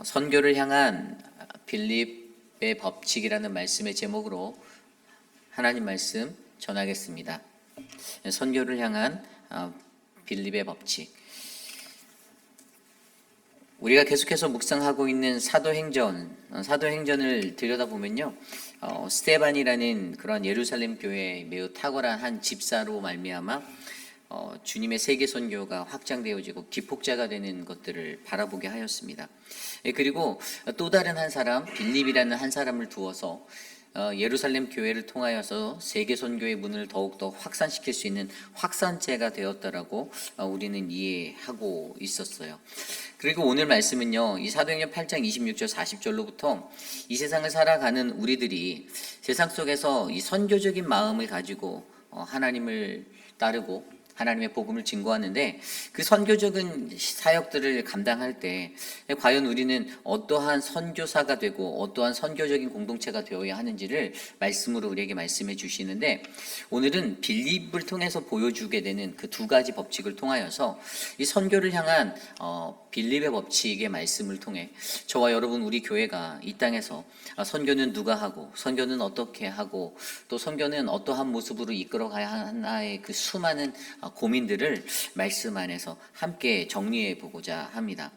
선교를 향한 빌립의 법칙이라는 말씀의 제목으로 하나님 말씀 전하겠습니다. 선교를 향한 빌립의 법칙. 우리가 계속해서 묵상하고 있는 사도행전을 들여다보면요, 스데반이라는 그런 예루살렘 교회의 매우 탁월한 한 집사로 말미암아 주님의 세계 선교가 확장되어지고 기폭자가 되는 것들을 바라보게 하였습니다. 그리고 또 다른 한 사람, 빌립이라는 한 사람을 두어서 예루살렘 교회를 통하여서 세계 선교의 문을 더욱더 확산시킬 수 있는 확산체가 되었다라고 우리는 이해하고 있었어요. 그리고 오늘 말씀은요, 이 사도행전 8장 26절 40절로부터 이 세상을 살아가는 우리들이 세상 속에서 이 선교적인 마음을 가지고 하나님을 따르고 하나님의 복음을 증거하는데, 그 선교적인 사역들을 감당할 때 과연 우리는 어떠한 선교사가 되고 어떠한 선교적인 공동체가 되어야 하는지를 말씀으로 우리에게 말씀해 주시는데, 오늘은 빌립을 통해서 보여주게 되는 그 두 가지 법칙을 통하여서 이 선교를 향한 빌립의 법칙의 말씀을 통해 저와 여러분, 우리 교회가 이 땅에서 선교는 누가 하고 선교는 어떻게 하고 또 선교는 어떠한 모습으로 이끌어가야 하나의 그 수많은 고민들을 말씀 안에서 함께 정리해 보고자 합니다.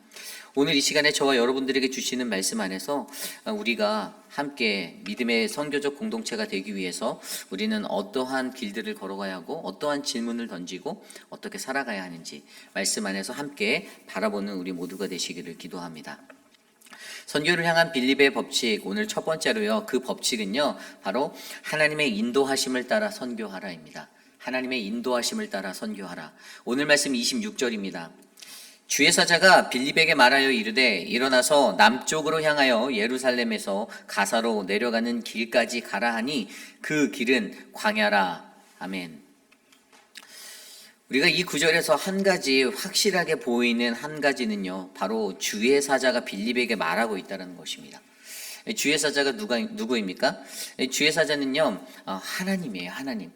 오늘 이 시간에 저와 여러분들에게 주시는 말씀 안에서 우리가 함께 믿음의 선교적 공동체가 되기 위해서 우리는 어떠한 길들을 걸어가야 하고 어떠한 질문을 던지고 어떻게 살아가야 하는지 말씀 안에서 함께 바라보는 우리 모두가 되시기를 기도합니다. 선교를 향한 빌립의 법칙, 오늘 첫 번째로요, 그 법칙은요, 바로 하나님의 인도하심을 따라 선교하라입니다. 하나님의 인도하심을 따라 선교하라. 오늘 말씀 26절입니다. 주의 사자가 빌립에게 말하여 이르되 일어나서 남쪽으로 향하여 예루살렘에서 가사로 내려가는 길까지 가라 하니 그 길은 광야라. 아멘. 우리가 이 구절에서 한 가지 확실하게 보이는 한 가지는요, 바로 주의 사자가 빌립에게 말하고 있다는 것입니다. 주의 사자가 누구입니까? 주의 사자는요, 하나님이에요. 하나님.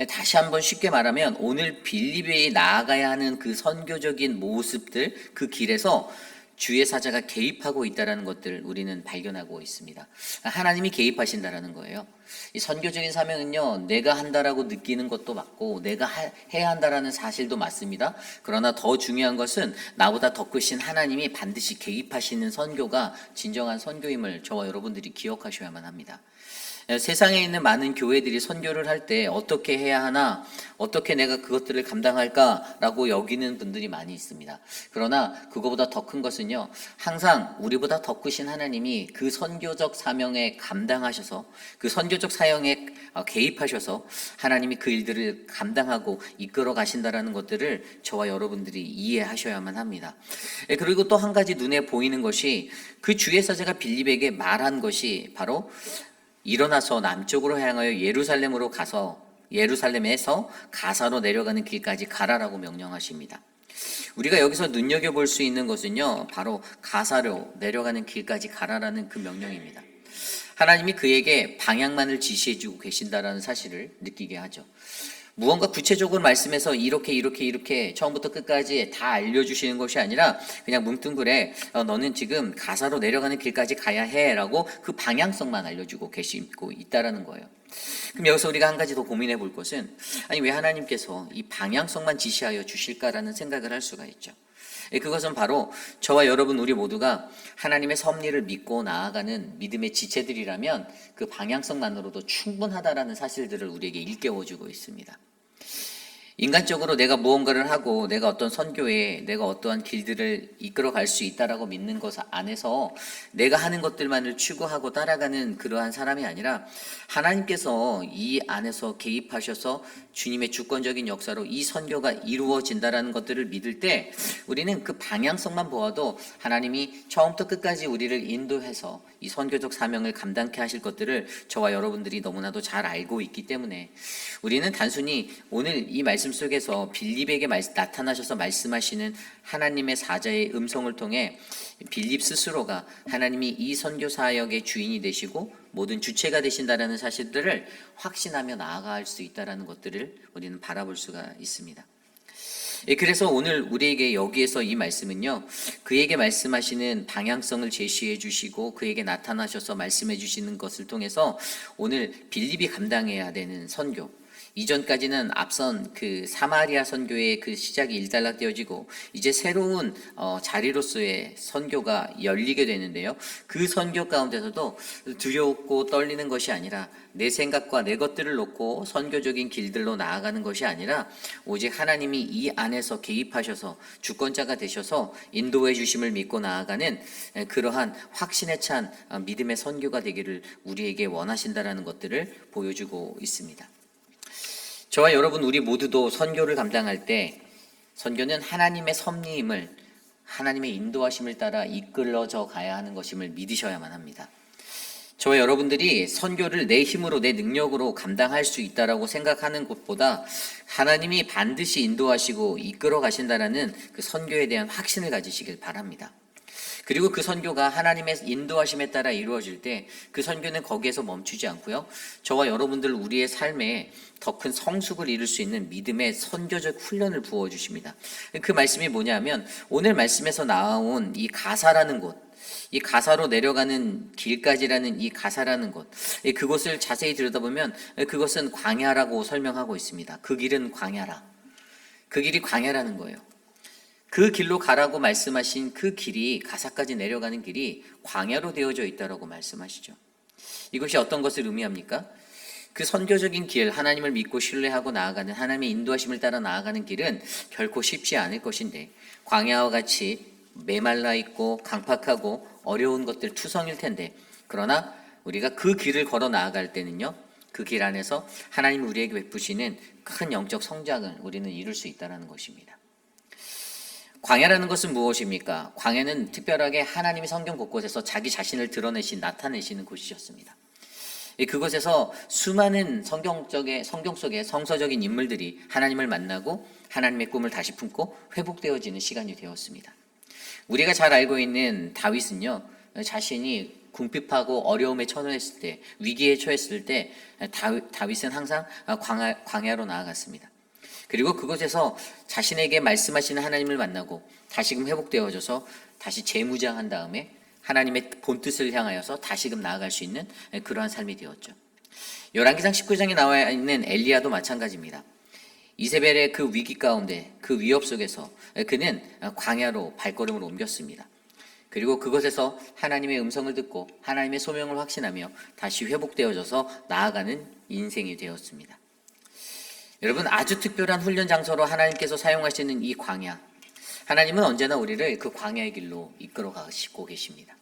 다시 한번 쉽게 말하면 오늘 빌립이 나아가야 하는 그 선교적인 모습들, 그 길에서 주의 사자가 개입하고 있다는 것들을 우리는 발견하고 있습니다. 하나님이 개입하신다라는 거예요. 이 선교적인 사명은요, 내가 한다라고 느끼는 것도 맞고 내가 해야 한다라는 사실도 맞습니다. 그러나 더 중요한 것은 나보다 더 크신 하나님이 반드시 개입하시는 선교가 진정한 선교임을 저와 여러분들이 기억하셔야만 합니다. 세상에 있는 많은 교회들이 선교를 할 때 어떻게 해야 하나, 어떻게 내가 그것들을 감당할까라고 여기는 분들이 많이 있습니다. 그러나 그거보다 더 큰 것은요, 항상 우리보다 더 크신 하나님이 그 선교적 사명에 감당하셔서 그 선교적 사역에 개입하셔서 하나님이 그 일들을 감당하고 이끌어 가신다라는 것들을 저와 여러분들이 이해하셔야만 합니다. 그리고 또 한 가지 눈에 보이는 것이, 그 주의 사자가 빌립에게 말한 것이 바로 일어나서 남쪽으로 향하여 예루살렘에서 가사로 내려가는 길까지 가라라고 명령하십니다. 우리가 여기서 눈여겨볼 수 있는 것은요, 바로 가사로 내려가는 길까지 가라라는 그 명령입니다. 하나님이 그에게 방향만을 지시해주고 계신다라는 사실을 느끼게 하죠. 무언가 구체적으로 말씀해서 이렇게 처음부터 끝까지 다 알려주시는 것이 아니라 그냥 뭉뚱그레 너는 지금 가사로 내려가는 길까지 가야 해 라고 그 방향성만 알려주고 계시고 있다라는 거예요. 그럼 여기서 우리가 한 가지 더 고민해 볼 것은, 아니 왜 하나님께서 이 방향성만 지시하여 주실까라는 생각을 할 수가 있죠. 그것은 바로 저와 여러분 우리 모두가 하나님의 섭리를 믿고 나아가는 믿음의 지체들이라면 그 방향성만으로도 충분하다라는 사실들을 우리에게 일깨워주고 있습니다. 인간적으로 내가 무언가를 하고 내가 어떤 선교에 내가 어떠한 길들을 이끌어 갈 수 있다라고 믿는 것 안에서 내가 하는 것들만을 추구하고 따라가는 그러한 사람이 아니라, 하나님께서 이 안에서 개입하셔서 주님의 주권적인 역사로 이 선교가 이루어진다라는 것들을 믿을 때 우리는 그 방향성만 보아도 하나님이 처음부터 끝까지 우리를 인도해서 이 선교적 사명을 감당케 하실 것들을 저와 여러분들이 너무나도 잘 알고 있기 때문에 우리는 단순히 오늘 이 말씀 속에서 빌립에게 나타나셔서 말씀하시는 하나님의 사자의 음성을 통해 빌립 스스로가 하나님이 이 선교 사역의 주인이 되시고 모든 주체가 되신다라는 사실들을 확신하며 나아갈 수 있다라는 것들을 우리는 바라볼 수가 있습니다. 그래서 오늘 우리에게 여기에서 이 말씀은요, 그에게 말씀하시는 방향성을 제시해 주시고 그에게 나타나셔서 말씀해 주시는 것을 통해서 오늘 빌립이 감당해야 되는 선교, 이전까지는 앞선 그 사마리아 선교의 그 시작이 일단락되어지고 이제 새로운 자리로서의 선교가 열리게 되는데요. 그 선교 가운데서도 두렵고 떨리는 것이 아니라 내 생각과 내 것들을 놓고 선교적인 길들로 나아가는 것이 아니라 오직 하나님이 이 안에서 개입하셔서 주권자가 되셔서 인도해 주심을 믿고 나아가는 그러한 확신에 찬 믿음의 선교가 되기를 우리에게 원하신다라는 것들을 보여주고 있습니다. 저와 여러분 우리 모두도 선교를 감당할 때 선교는 하나님의 섭리임을, 하나님의 인도하심을 따라 이끌어져 가야 하는 것임을 믿으셔야만 합니다. 저와 여러분들이 선교를 내 힘으로 내 능력으로 감당할 수 있다라고 생각하는 것보다 하나님이 반드시 인도하시고 이끌어 가신다라는 그 선교에 대한 확신을 가지시길 바랍니다. 그리고 그 선교가 하나님의 인도하심에 따라 이루어질 때 그 선교는 거기에서 멈추지 않고요. 저와 여러분들 우리의 삶에 더 큰 성숙을 이룰 수 있는 믿음의 선교적 훈련을 부어주십니다. 그 말씀이 뭐냐면 오늘 말씀에서 나온 이 가사라는 곳, 이 가사로 내려가는 길까지라는 이 가사라는 곳, 그것을 자세히 들여다보면 그것은 광야라고 설명하고 있습니다. 그 길은 광야라. 그 길이 광야라는 거예요. 그 길로 가라고 말씀하신 그 길이, 가사까지 내려가는 길이 광야로 되어져 있다라고 말씀하시죠. 이것이 어떤 것을 의미합니까? 그 선교적인 길, 하나님을 믿고 신뢰하고 나아가는, 하나님의 인도하심을 따라 나아가는 길은 결코 쉽지 않을 것인데 광야와 같이 메말라 있고 강팍하고 어려운 것들 투성일 텐데, 그러나 우리가 그 길을 걸어 나아갈 때는요, 그 길 안에서 하나님이 우리에게 베푸시는 큰 영적 성장을 우리는 이룰 수 있다는 것입니다. 광야라는 것은 무엇입니까? 광야는 특별하게 하나님이 성경 곳곳에서 자기 자신을 나타내시는 곳이었습니다. 그곳에서 수많은 성경 속의 성서적인 인물들이 하나님을 만나고 하나님의 꿈을 다시 품고 회복되어지는 시간이 되었습니다. 우리가 잘 알고 있는 다윗은요, 자신이 궁핍하고 어려움에 처했을 때, 위기에 처했을 때 다윗은 항상 광야로 나아갔습니다. 그리고 그곳에서 자신에게 말씀하시는 하나님을 만나고 다시금 회복되어져서 다시 재무장한 다음에 하나님의 본뜻을 향하여서 다시금 나아갈 수 있는 그러한 삶이 되었죠. 열왕기상 19장에 나와 있는 엘리야도 마찬가지입니다. 이세벨의 그 위기 가운데, 그 위협 속에서 그는 광야로 발걸음을 옮겼습니다. 그리고 그것에서 하나님의 음성을 듣고 하나님의 소명을 확신하며 다시 회복되어져서 나아가는 인생이 되었습니다. 여러분, 아주 특별한 훈련 장소로 하나님께서 사용하시는 이 광야, 하나님은 언제나 우리를 그 광야의 길로 이끌어 가시고 계십니다.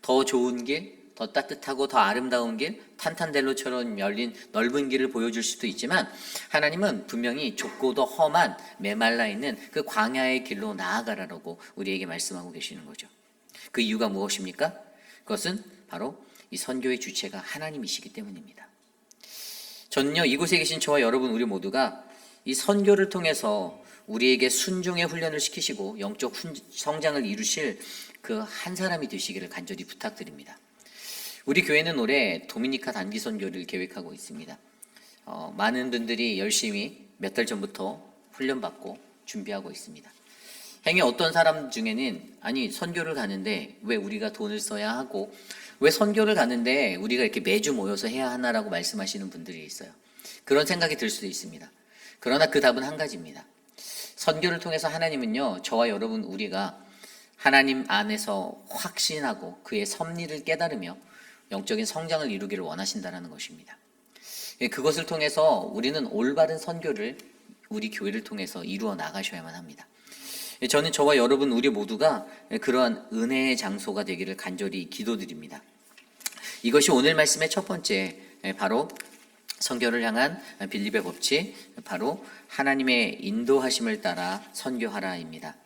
더 좋은 길, 더 따뜻하고 더 아름다운 길, 탄탄델로처럼 열린 넓은 길을 보여줄 수도 있지만 하나님은 분명히 좁고도 험한 메말라 있는 그 광야의 길로 나아가라고 우리에게 말씀하고 계시는 거죠. 그 이유가 무엇입니까? 그것은 바로 이 선교의 주체가 하나님이시기 때문입니다. 저는요, 이곳에 계신 저와 여러분 우리 모두가 이 선교를 통해서 우리에게 순종의 훈련을 시키시고 영적 성장을 이루실 그 한 사람이 되시기를 간절히 부탁드립니다. 우리 교회는 올해 도미니카 단기 선교를 계획하고 있습니다. 많은 분들이 열심히 몇 달 전부터 훈련받고 준비하고 있습니다. 행여 어떤 사람 중에는 아니 선교를 가는데 왜 우리가 돈을 써야 하고 왜 선교를 가는데 우리가 이렇게 매주 모여서 해야 하나라고 말씀하시는 분들이 있어요. 그런 생각이 들 수도 있습니다. 그러나 그 답은 한 가지입니다. 선교를 통해서 하나님은요, 저와 여러분 우리가 하나님 안에서 확신하고 그의 섭리를 깨달으며 영적인 성장을 이루기를 원하신다는 것입니다. 그것을 통해서 우리는 올바른 선교를 우리 교회를 통해서 이루어 나가셔야만 합니다. 저는 저와 여러분 우리 모두가 그러한 은혜의 장소가 되기를 간절히 기도드립니다. 이것이 오늘 말씀의 첫 번째, 바로 선교를 향한 빌립의 법칙, 바로 하나님의 인도하심을 따라 선교하라입니다.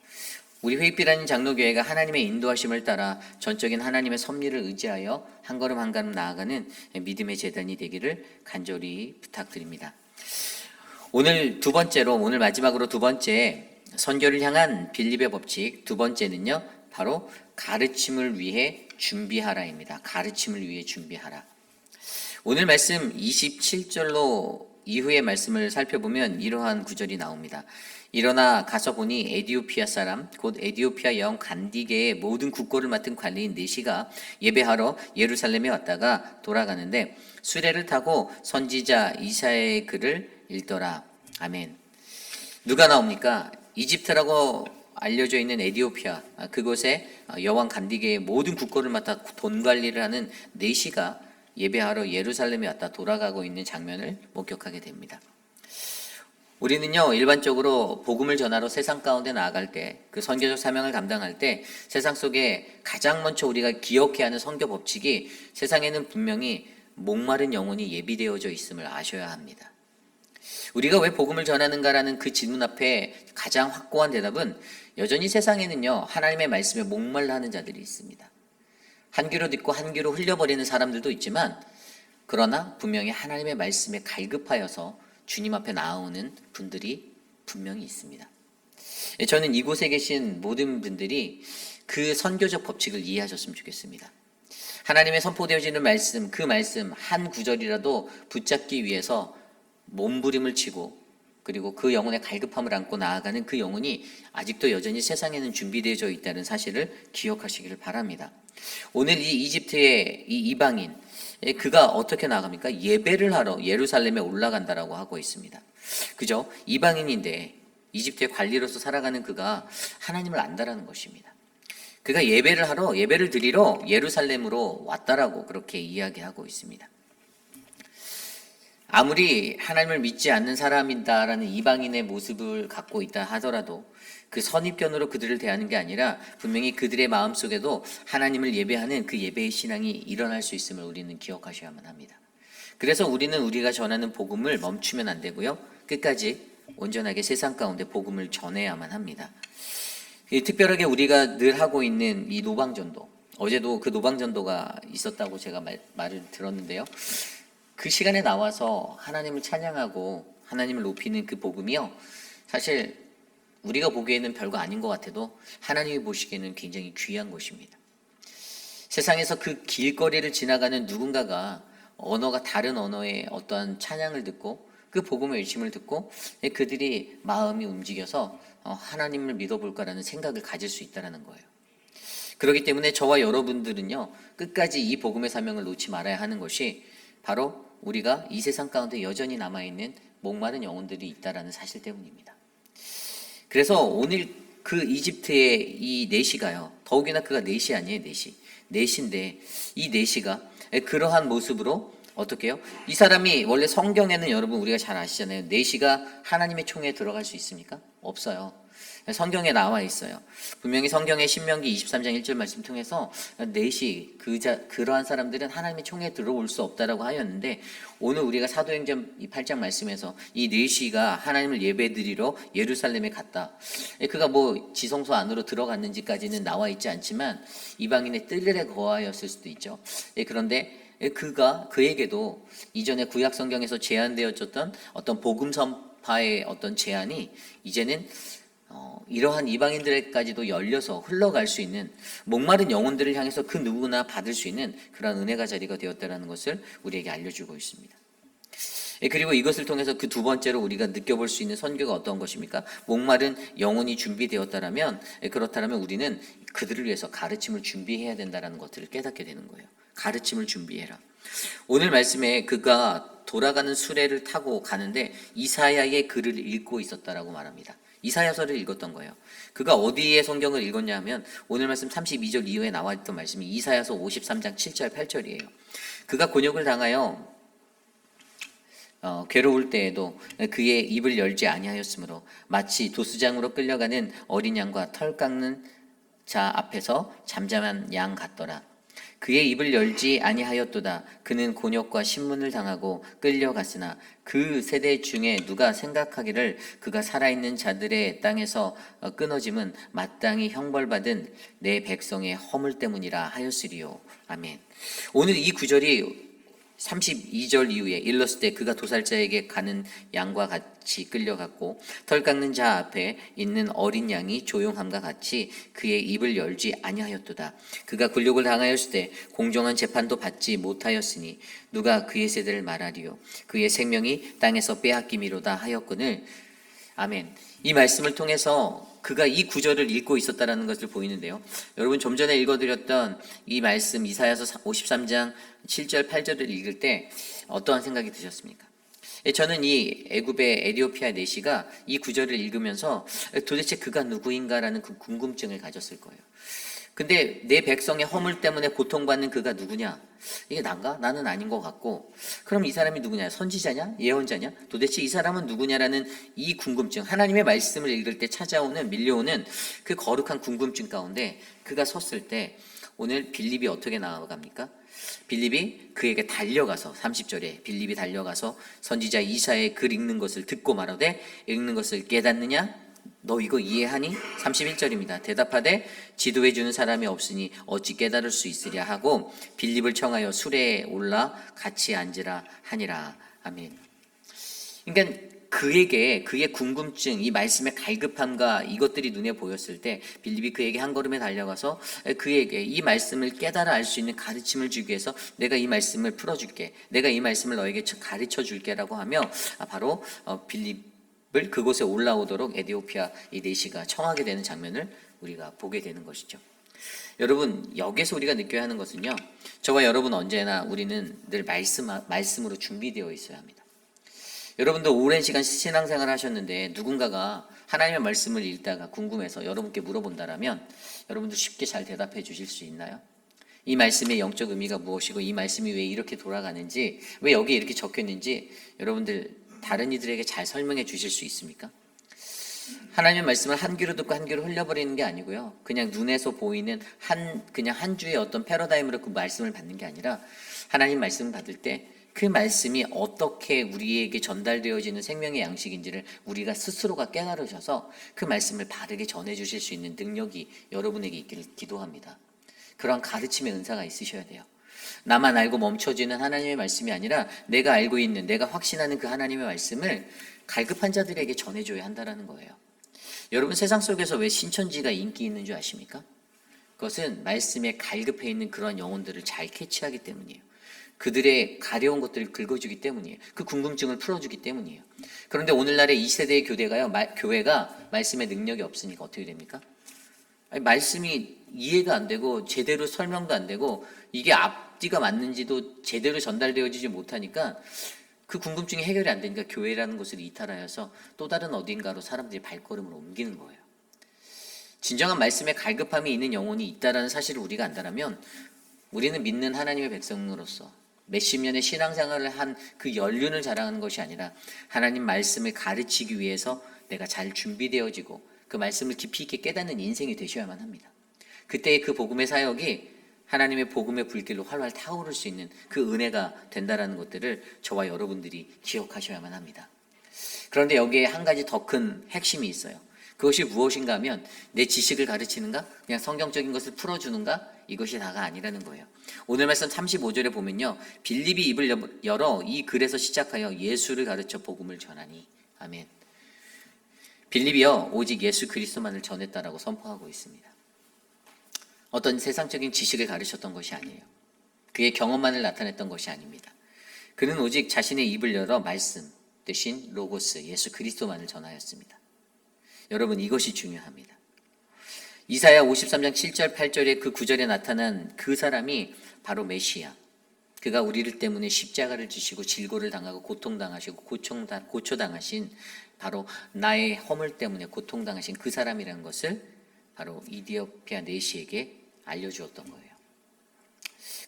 우리 회익비라는 장로교회가 하나님의 인도하심을 따라 전적인 하나님의 섭리를 의지하여 한 걸음 한 걸음 나아가는 믿음의 재단이 되기를 간절히 부탁드립니다. 오늘 마지막으로 두 번째, 선교를 향한 빌립의 법칙 두 번째는요, 바로 가르침을 위해 준비하라입니다. 가르침을 위해 준비하라. 오늘 말씀 27절로 이후의 말씀을 살펴보면 이러한 구절이 나옵니다. 일어나 가서 보니 에디오피아 사람 곧 에디오피아 여왕 간디게의 모든 국고를 맡은 관리인 네시가 예배하러 예루살렘에 왔다가 돌아가는데 수레를 타고 선지자 이사야의 글을 읽더라. 아멘. 누가 나옵니까? 이집트라고 알려져 있는 에디오피아, 그곳에 여왕 간디게의 모든 국고를 맡아 돈 관리를 하는 네시가 예배하러 예루살렘에 왔다 돌아가고 있는 장면을 목격하게 됩니다. 우리는요, 일반적으로 복음을 전하러 세상 가운데 나아갈 때, 그 선교적 사명을 감당할 때 세상 속에 가장 먼저 우리가 기억해야 하는 선교 법칙이 세상에는 분명히 목마른 영혼이 예비되어져 있음을 아셔야 합니다. 우리가 왜 복음을 전하는가라는 그 질문 앞에 가장 확고한 대답은 여전히 세상에는요, 하나님의 말씀에 목말라 하는 자들이 있습니다. 한 귀로 듣고 한 귀로 흘려버리는 사람들도 있지만, 그러나 분명히 하나님의 말씀에 갈급하여서 주님 앞에 나오는 분들이 분명히 있습니다. 저는 이곳에 계신 모든 분들이 그 선교적 법칙을 이해하셨으면 좋겠습니다. 하나님의 선포되어지는 말씀, 그 말씀 한 구절이라도 붙잡기 위해서 몸부림을 치고 그리고 그 영혼의 갈급함을 안고 나아가는 그 영혼이 아직도 여전히 세상에는 준비되어져 있다는 사실을 기억하시기를 바랍니다. 오늘 이 이집트의 이 이방인, 그가 어떻게 나갑니까? 예배를 하러 예루살렘에 올라간다라고 하고 있습니다. 그죠? 이방인인데 이집트의 관리로서 살아가는 그가 하나님을 안다라는 것입니다. 그가 예배를 드리러 예루살렘으로 왔다라고 그렇게 이야기하고 있습니다. 아무리 하나님을 믿지 않는 사람이다라는 이방인의 모습을 갖고 있다 하더라도 그 선입견으로 그들을 대하는 게 아니라 분명히 그들의 마음속에도 하나님을 예배하는 그 예배의 신앙이 일어날 수 있음을 우리는 기억하셔야만 합니다. 그래서 우리는 우리가 전하는 복음을 멈추면 안 되고요. 끝까지 온전하게 세상 가운데 복음을 전해야만 합니다. 특별하게 우리가 늘 하고 있는 이 노방전도, 어제도 그 노방전도가 있었다고 제가 말을 들었는데요. 그 시간에 나와서 하나님을 찬양하고 하나님을 높이는 그 복음이요, 사실 우리가 보기에는 별거 아닌 것 같아도 하나님이 보시기에는 굉장히 귀한 것입니다. 세상에서 그 길거리를 지나가는 누군가가 언어가 다른 언어의 어떠한 찬양을 듣고 그 복음의 외침을 듣고 그들이 마음이 움직여서 하나님을 믿어볼까라는 생각을 가질 수 있다는 거예요. 그렇기 때문에 저와 여러분들은요, 끝까지 이 복음의 사명을 놓지 말아야 하는 것이 바로 우리가 이 세상 가운데 여전히 남아있는 목마른 영혼들이 있다라는 사실 때문입니다. 그래서 오늘 그 이집트의 이 네시가요, 더욱이나 그가 네시 아니에요, 네시인데 이 네시가 그러한 모습으로 어떻게 해요? 이 사람이 원래 성경에는 여러분 우리가 잘 아시잖아요. 네시가 하나님의 총회에 들어갈 수 있습니까? 없어요. 성경에 나와 있어요. 분명히 성경의 신명기 23장 1절 말씀 통해서 네시, 그러한 사람들은 하나님의 총회에 들어올 수 없다라고 하였는데, 오늘 우리가 사도행전 8장 말씀에서 이 네시가 하나님을 예배드리러 예루살렘에 갔다. 그가 뭐 지성소 안으로 들어갔는지까지는 나와 있지 않지만 이방인의 뜰에 거하였을 수도 있죠. 그런데 그에게도 이전에 구약 성경에서 제한되어졌던 어떤 복음 선파의 어떤 제한이 이제는 이러한 이방인들에게까지도 열려서 흘러갈 수 있는, 목마른 영혼들을 향해서 그 누구나 받을 수 있는 그런 은혜가 자리가 되었다는 것을 우리에게 알려주고 있습니다. 그리고 이것을 통해서 그 두 번째로 우리가 느껴볼 수 있는 선교가 어떤 것입니까? 목마른 영혼이 준비되었다라면, 그렇다면 우리는 그들을 위해서 가르침을 준비해야 된다는 것들을 깨닫게 되는 거예요. 가르침을 준비해라. 오늘 말씀에 그가 돌아가는 수레를 타고 가는데 이사야의 글을 읽고 있었다라고 말합니다. 이사야서를 읽었던 거예요. 그가 어디에 성경을 읽었냐 하면 오늘 말씀 32절 이후에 나와 있던 말씀이 이사야서 53장 7절 8절이에요. 그가 곤욕을 당하여 괴로울 때에도 그의 입을 열지 아니하였으므로 마치 도수장으로 끌려가는 어린 양과 털 깎는 자 앞에서 잠잠한 양 같더라. 그의 입을 열지 아니하였도다. 그는 곤욕과 신문을 당하고 끌려갔으나 그 세대 중에 누가 생각하기를 그가 살아있는 자들의 땅에서 끊어짐은 마땅히 형벌받은 내 백성의 허물 때문이라 하였으리요. 아멘. 오늘 이 구절이 32절 이후에 일렀을 때 그가 도살자에게 가는 양과 같이 끌려갔고 털 깎는 자 앞에 있는 어린 양이 조용함과 같이 그의 입을 열지 아니하였도다. 그가 굴욕을 당하였을 때 공정한 재판도 받지 못하였으니 누가 그의 세대를 말하리요. 그의 생명이 땅에서 빼앗김이로다 하였거늘. 아멘. 이 말씀을 통해서 그가 이 구절을 읽고 있었다라는 것을 보이는데요. 여러분 좀 전에 읽어드렸던 이 말씀 이사야서 53장 7절 8절을 읽을 때 어떠한 생각이 드셨습니까? 저는 이 애굽의 에디오피아 내시가 이 구절을 읽으면서 도대체 그가 누구인가라는 그 궁금증을 가졌을 거예요. 근데 내 백성의 허물 때문에 고통받는 그가 누구냐? 이게 난가? 나는 아닌 것 같고, 그럼 이 사람이 누구냐? 선지자냐? 예언자냐? 도대체 이 사람은 누구냐라는 이 궁금증, 하나님의 말씀을 읽을 때 찾아오는, 밀려오는 그 거룩한 궁금증 가운데 그가 섰을 때 오늘 빌립이 어떻게 나아갑니까? 빌립이 그에게 달려가서 30절에 빌립이 달려가서 선지자 이사야의 글 읽는 것을 듣고 말하되 읽는 것을 깨닫느냐? 너 이거 이해하니? 31절입니다. 대답하되 지도해 주는 사람이 없으니 어찌 깨달을 수 있으랴 하고 빌립을 청하여 수레에 올라 같이 앉으라 하니라. 아멘. 그러니까 그에게 그의 궁금증, 이 말씀의 갈급함과 이것들이 눈에 보였을 때 빌립이 그에게 한 걸음에 달려가서 그에게 이 말씀을 깨달아 알 수 있는 가르침을 주기 위해서 내가 이 말씀을 풀어줄게, 내가 이 말씀을 너에게 가르쳐 줄게라고 하며 바로 빌립을 그곳에 올라오도록 에디오피아 이 내시가 청하게 되는 장면을 우리가 보게 되는 것이죠. 여러분, 여기서 우리가 느껴야 하는 것은요, 저와 여러분 언제나 우리는 늘 말씀으로 준비되어 있어야 합니다. 여러분도 오랜 시간 신앙생활을 하셨는데 누군가가 하나님의 말씀을 읽다가 궁금해서 여러분께 물어본다라면 여러분도 쉽게 잘 대답해 주실 수 있나요? 이 말씀의 영적 의미가 무엇이고 이 말씀이 왜 이렇게 돌아가는지, 왜 여기에 이렇게 적혀있는지 여러분들 다른 이들에게 잘 설명해 주실 수 있습니까? 하나님의 말씀을 한 귀로 듣고 한 귀로 흘려버리는 게 아니고요, 그냥 눈에서 보이는 그냥 한 주의 어떤 패러다임으로 그 말씀을 받는 게 아니라 하나님 말씀을 받을 때 그 말씀이 어떻게 우리에게 전달되어지는 생명의 양식인지를 우리가 스스로가 깨달으셔서 그 말씀을 바르게 전해주실 수 있는 능력이 여러분에게 있기를 기도합니다. 그러한 가르침의 은사가 있으셔야 돼요. 나만 알고 멈춰지는 하나님의 말씀이 아니라 내가 알고 있는, 내가 확신하는 그 하나님의 말씀을 갈급한 자들에게 전해줘야 한다는 거예요. 여러분, 세상 속에서 왜 신천지가 인기 있는 줄 아십니까? 그것은 말씀에 갈급해 있는 그런 영혼들을 잘 캐치하기 때문이에요. 그들의 가려운 것들을 긁어주기 때문이에요. 그 궁금증을 풀어주기 때문이에요. 그런데 오늘날의 이 세대의 교회가 말씀의 능력이 없으니까 어떻게 됩니까? 아니, 말씀이 이해가 안 되고 제대로 설명도 안 되고 이게 앞뒤가 맞는지도 제대로 전달되어지지 못하니까 그 궁금증이 해결이 안 되니까 교회라는 곳을 이탈하여서 또 다른 어딘가로 사람들이 발걸음을 옮기는 거예요. 진정한 말씀에 갈급함이 있는 영혼이 있다라는 사실을 우리가 안다면 우리는 믿는 하나님의 백성으로서 몇십 년의 신앙생활을 한 그 연륜을 자랑하는 것이 아니라 하나님 말씀을 가르치기 위해서 내가 잘 준비되어지고 그 말씀을 깊이 있게 깨닫는 인생이 되셔야만 합니다. 그때의 그 복음의 사역이 하나님의 복음의 불길로 활활 타오를 수 있는 그 은혜가 된다라는 것들을 저와 여러분들이 기억하셔야만 합니다. 그런데 여기에 한 가지 더 큰 핵심이 있어요. 그것이 무엇인가 하면 내 지식을 가르치는가? 그냥 성경적인 것을 풀어주는가? 이것이 다가 아니라는 거예요. 오늘 말씀 35절에 보면요, 빌립이 입을 열어 이 글에서 시작하여 예수를 가르쳐 복음을 전하니. 아멘. 빌립이요, 오직 예수 그리스도만을 전했다라고 선포하고 있습니다. 어떤 세상적인 지식을 가르쳤던 것이 아니에요. 그의 경험만을 나타냈던 것이 아닙니다. 그는 오직 자신의 입을 열어 말씀 대신 로고스 예수 그리스도만을 전하였습니다. 여러분, 이것이 중요합니다. 이사야 53장 7절 8절의 그 구절에 나타난 그 사람이 바로 메시아. 그가 우리를 때문에 십자가를 지시고 질고를 당하고 고통당하시고 고초당하신, 바로 나의 허물 때문에 고통당하신 그 사람이라는 것을 바로 이디오피아 내시에게 알려주었던 거예요.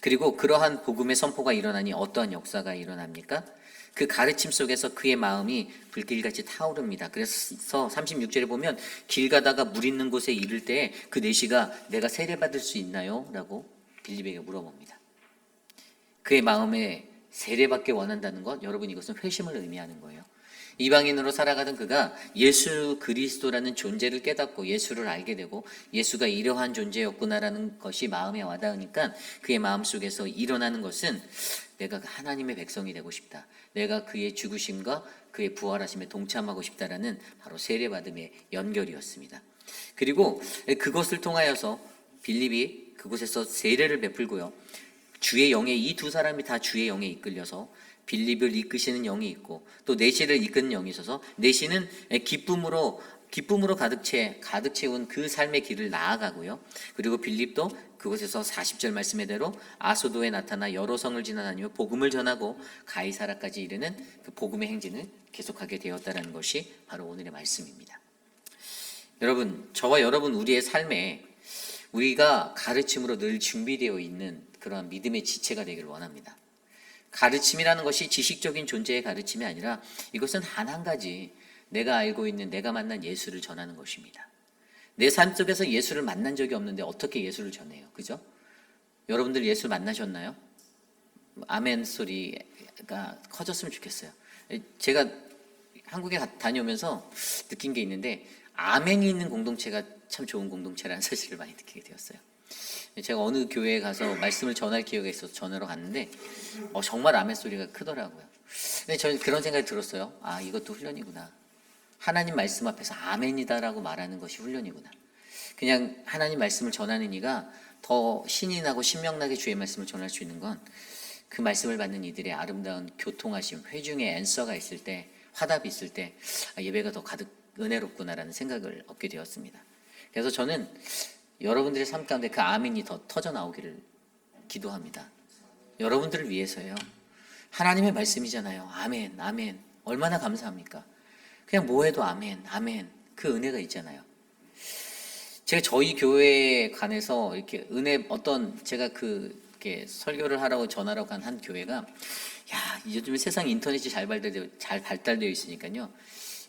그리고 그러한 복음의 선포가 일어나니 어떠한 역사가 일어납니까? 그 가르침 속에서 그의 마음이 불길같이 타오릅니다. 그래서 36절에 보면 길 가다가 물 있는 곳에 이를 때 그 내시가 내가 세례받을 수 있나요? 라고 빌립에게 물어봅니다. 그의 마음에 세례받기 원한다는 것, 여러분, 이것은 회심을 의미하는 거예요. 이방인으로 살아가던 그가 예수 그리스도라는 존재를 깨닫고 예수를 알게 되고 예수가 이러한 존재였구나라는 것이 마음에 와닿으니까 그의 마음속에서 일어나는 것은 내가 하나님의 백성이 되고 싶다, 내가 그의 죽으심과 그의 부활하심에 동참하고 싶다라는 바로 세례받음의 연결이었습니다. 그리고 그것을 통하여서 빌립이 그곳에서 세례를 베풀고요, 주의 영에, 이 두 사람이 다 주의 영에 이끌려서 빌립을 이끄시는 영이 있고 또 내시를 이끄는 영이 있어서 내시는 기쁨으로 가득 채운 그 삶의 길을 나아가고요. 그리고 빌립도 그곳에서 40절 말씀대로 아소도에 나타나 여러 성을 지나다니며 복음을 전하고 가이사라까지 이르는 그 복음의 행진을 계속하게 되었다는 것이 바로 오늘의 말씀입니다. 여러분, 저와 여러분 우리의 삶에 우리가 가르침으로 늘 준비되어 있는 그러한 믿음의 지체가 되기를 원합니다. 가르침이라는 것이 지식적인 존재의 가르침이 아니라 이것은 한 가지 내가 알고 있는 내가 만난 예수를 전하는 것입니다. 내 삶 속에서 예수를 만난 적이 없는데 어떻게 예수를 전해요? 그죠? 여러분들 예수 만나셨나요? 아멘 소리가 커졌으면 좋겠어요. 제가 한국에 다녀오면서 느낀 게 있는데 아멘이 있는 공동체가 참 좋은 공동체라는 사실을 많이 느끼게 되었어요. 제가 어느 교회에 가서 말씀을 전할 기회가 있어서 전하러 갔는데 정말 아멘 소리가 크더라고요. 근데 저는 그런 생각이 들었어요. 아, 이것도 훈련이구나. 하나님 말씀 앞에서 아멘이다라고 말하는 것이 훈련이구나. 그냥 하나님 말씀을 전하는 이가 더 신이 나고 신명나게 주의 말씀을 전할 수 있는 건 그 말씀을 받는 이들의 아름다운 교통하심, 회중의 앤서가 있을 때, 화답이 있을 때 예배가 더 가득 은혜롭구나라는 생각을 얻게 되었습니다. 그래서 저는 여러분들의 삶 가운데 그 아멘이 더 터져 나오기를 기도합니다. 여러분들을 위해서요. 하나님의 말씀이잖아요. 아멘, 아멘. 얼마나 감사합니까? 그냥 뭐 해도 아멘, 아멘. 그 은혜가 있잖아요. 제가 저희 교회에 관해서 이렇게 제가 이렇게 설교를 하라고 전하라고 간 한 교회가, 야, 요즘에 세상 인터넷이 잘 발달되어 있으니까요.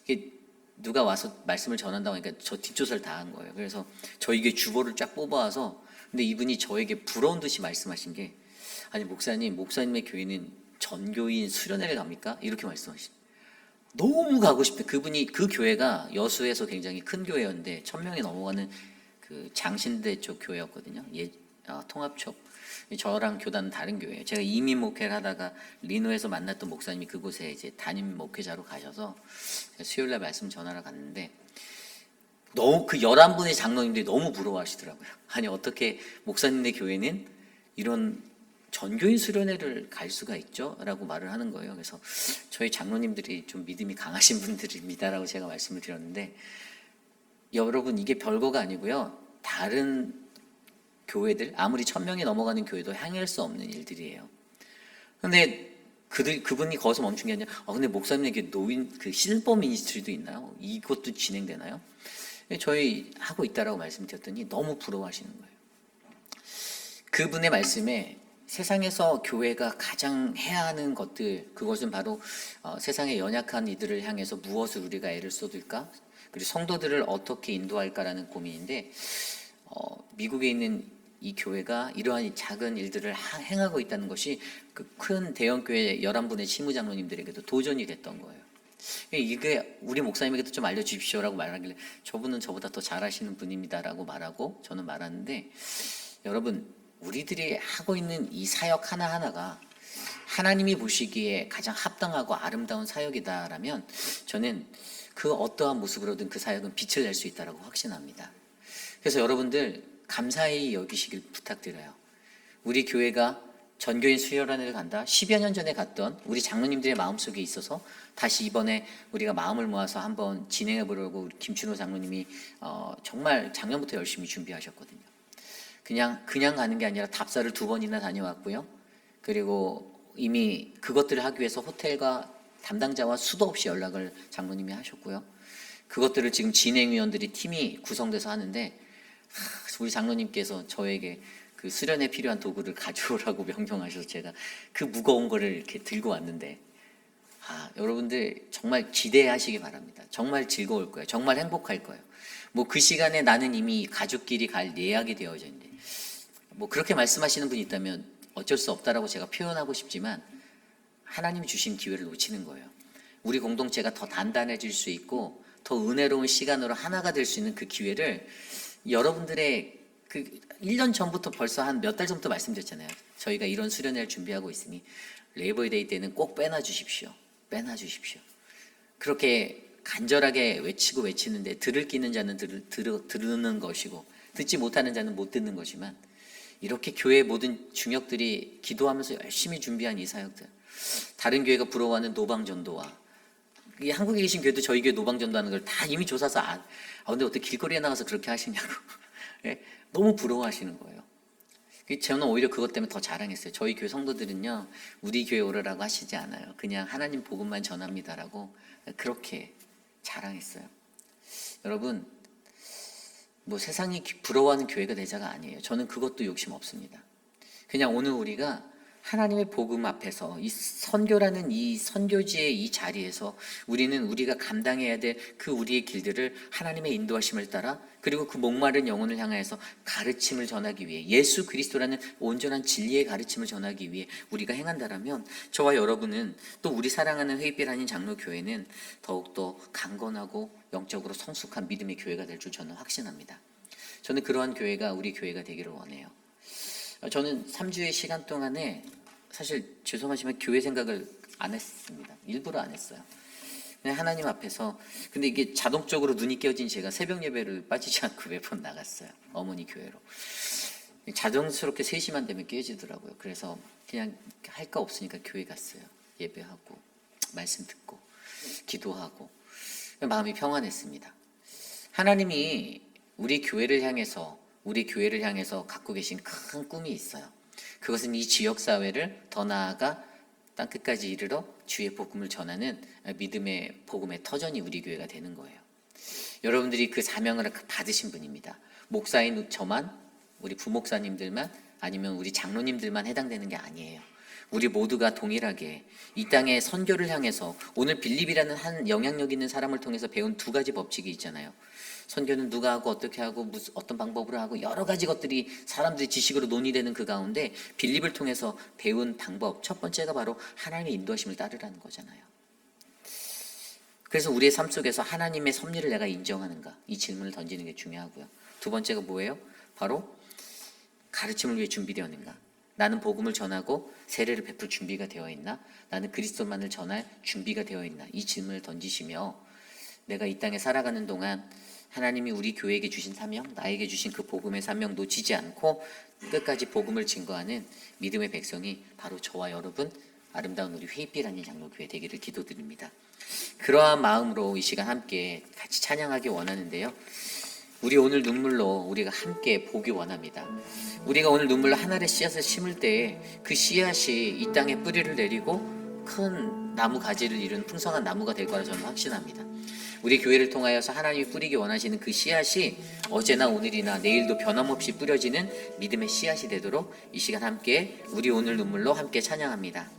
이게 누가 와서 말씀을 전한다고 하니까 저 뒷조사를 다 한 거예요. 그래서 저에게 주보를 쫙 뽑아와서, 근데 이분이 저에게 부러운 듯이 말씀하신 게, 아니, 목사님의 교회는 전교인 수련회를 갑니까? 이렇게 말씀하시죠. 너무 가고 싶대. 그 교회가 여수에서 굉장히 큰 교회였는데 1000명이 넘어가는 그 장신대 쪽 교회였거든요. 통합쪽. 저랑 교단은 다른 교회예요. 제가 이민 목회를 하다가 리노에서 만났던 목사님이 그곳에 이제 담임 목회자로 가셔서 수요일날 말씀 전하러 갔는데 너무 그 11분의 장로님들이 너무 부러워하시더라고요. 아니, 어떻게 목사님네 교회는 이런 전교인 수련회를 갈 수가 있죠? 라고 말을 하는 거예요. 그래서 저희 장로님들이 좀 믿음이 강하신 분들입니다라고 제가 말씀을 드렸는데, 여러분, 이게 별거가 아니고요. 다른 교회들, 아무리 1000명이 넘어가는 교회도 행할 수 없는 일들이에요. 근데 그분이 거기서 멈춘 게 아니라, 근데 목사님에게 그 실버 미니스트리도 있나요? 이것도 진행되나요? 저희 하고 있다라고 말씀드렸더니 너무 부러워하시는 거예요. 그분의 말씀에 세상에서 교회가 가장 해야 하는 것들, 그것은 바로 세상의 연약한 이들을 향해서 무엇을 우리가 애를 쏟을까? 그리고 성도들을 어떻게 인도할까라는 고민인데, 미국에 있는 이 교회가 이러한 작은 일들을 행하고 있다는 것이 그 큰 대형교회 11분의 실무장로님들에게도 도전이 됐던 거예요. 이게 우리 목사님에게도 좀 알려주십시오라고 말하길래, 저분은 저보다 더 잘하시는 분입니다라고 말하고 저는 말하는데, 여러분, 우리들이 하고 있는 이 사역 하나하나가 하나님이 보시기에 가장 합당하고 아름다운 사역이다라면 저는 그 어떠한 모습으로든 그 사역은 빛을 낼 수 있다라고 확신합니다. 그래서 여러분들 감사히 여기시길 부탁드려요. 우리 교회가 전교인 수련회를 간다. 10여 년 전에 갔던 우리 장로님들의 마음속에 있어서 다시 이번에 우리가 마음을 모아서 한번 진행해 보려고 김춘호 장로님이 정말 작년부터 열심히 준비하셨거든요. 그냥 가는 게 아니라 답사를 2번이나 다녀왔고요. 그리고 이미 그것들을 하기 위해서 호텔과 담당자와 수도 없이 연락을 장로님이 하셨고요. 그것들을 지금 진행위원들이 팀이 구성돼서 하는데, 우리 장로님께서 저에게 그 수련에 필요한 도구를 가져오라고 명령하셔서 제가 그 무거운 거를 이렇게 들고 왔는데, 여러분들 정말 기대하시기 바랍니다. 정말 즐거울 거예요. 정말 행복할 거예요. 뭐 그 시간에 나는 이미 가족끼리 갈 예약이 되어져 있는데, 뭐 그렇게 말씀하시는 분이 있다면 어쩔 수 없다라고 제가 표현하고 싶지만, 하나님이 주신 기회를 놓치는 거예요. 우리 공동체가 더 단단해질 수 있고 더 은혜로운 시간으로 하나가 될 수 있는 그 기회를 여러분들의 그 1년 전부터 벌써 한 몇 달 전부터 말씀드렸잖아요. 저희가 이런 수련회를 준비하고 있으니 레이버데이 때는 꼭 빼놔 주십시오. 그렇게 간절하게 외치는데 들을 끼는 자는 들으는 것이고 듣지 못하는 자는 못 듣는 것이지만, 이렇게 교회 모든 중역들이 기도하면서 열심히 준비한 이 사역들, 다른 교회가 부러워하는 노방전도와, 이 한국에 계신 교회도 저희 교회 노방전도하는 걸 다 이미 조사서 근데 어떻게 길거리에 나가서 그렇게 하시냐고 예, 너무 부러워하시는 거예요. 저는 오히려 그것 때문에 더 자랑했어요. 저희 교회 성도들은요, 우리 교회 오라라고 하시지 않아요. 그냥 하나님 복음만 전합니다라고 그렇게 자랑했어요. 여러분, 뭐 세상이 부러워하는 교회가 되자가 아니에요. 저는 그것도 욕심 없습니다. 그냥 오늘 우리가 하나님의 복음 앞에서 이 선교라는 이 선교지의 이 자리에서 우리는 우리가 감당해야 될 그 우리의 길들을 하나님의 인도하심을 따라, 그리고 그 목마른 영혼을 향하여서 가르침을 전하기 위해, 예수 그리스도라는 온전한 진리의 가르침을 전하기 위해 우리가 행한다라면, 저와 여러분은, 또 우리 사랑하는 회의빛 아닌 장로교회는 더욱더 강건하고 영적으로 성숙한 믿음의 교회가 될 줄 저는 확신합니다. 저는 그러한 교회가 우리 교회가 되기를 원해요. 저는 3주의 시간 동안에 사실 죄송하지만 교회 생각을 안 했습니다. 일부러 안 했어요. 그냥 하나님 앞에서. 근데 이게 자동적으로 눈이 깨어진 제가 새벽 예배를 빠지지 않고 매번 나갔어요. 어머니 교회로. 자연스럽게 3시만 되면 깨어지더라고요. 그래서 그냥 할 거 없으니까 교회 갔어요. 예배하고 말씀 듣고 기도하고 마음이 평안했습니다. 하나님이 우리 교회를 향해서 갖고 계신 큰 꿈이 있어요. 그것은 이 지역사회를 더 나아가 땅끝까지 이르러 주의 복음을 전하는 믿음의 복음의 터전이 우리 교회가 되는 거예요. 여러분들이 그 사명을 받으신 분입니다. 목사인 저만, 우리 부목사님들만, 아니면 우리 장로님들만 해당되는 게 아니에요. 우리 모두가 동일하게 이 땅의 선교를 향해서, 오늘 빌립이라는 한 영향력 있는 사람을 통해서 배운 2가지 법칙이 있잖아요. 선교는 누가 하고 어떻게 하고 어떤 방법으로 하고 여러 가지 것들이 사람들이 지식으로 논의되는 그 가운데 빌립을 통해서 배운 방법, 첫 번째가 바로 하나님의 인도하심을 따르라는 거잖아요. 그래서 우리의 삶 속에서 하나님의 섭리를 내가 인정하는가, 이 질문을 던지는 게 중요하고요. 2번째가 뭐예요? 바로 가르침을 위해 준비되었는가. 나는 복음을 전하고 세례를 베풀 준비가 되어 있나? 나는 그리스도만을 전할 준비가 되어 있나? 이 질문을 던지시며, 내가 이 땅에 살아가는 동안 하나님이 우리 교회에게 주신 사명, 나에게 주신 그 복음의 사명 놓치지 않고 끝까지 복음을 증거하는 믿음의 백성이 바로 저와 여러분, 아름다운 우리 회의빛 아닌 장로교회 되기를 기도드립니다. 그러한 마음으로 이 시간 함께 같이 찬양하기 원하는데요. 우리 오늘 눈물로 우리가 함께 보기 원합니다. 우리가 오늘 눈물로 하나의 씨앗을 심을 때 그 씨앗이 이 땅에 뿌리를 내리고 큰 나무 가지를 이룬 풍성한 나무가 될 거라 저는 확신합니다. 우리 교회를 통하여서 하나님이 뿌리기 원하시는 그 씨앗이 어제나 오늘이나 내일도 변함없이 뿌려지는 믿음의 씨앗이 되도록 이 시간 함께 우리 오늘 눈물로 함께 찬양합니다.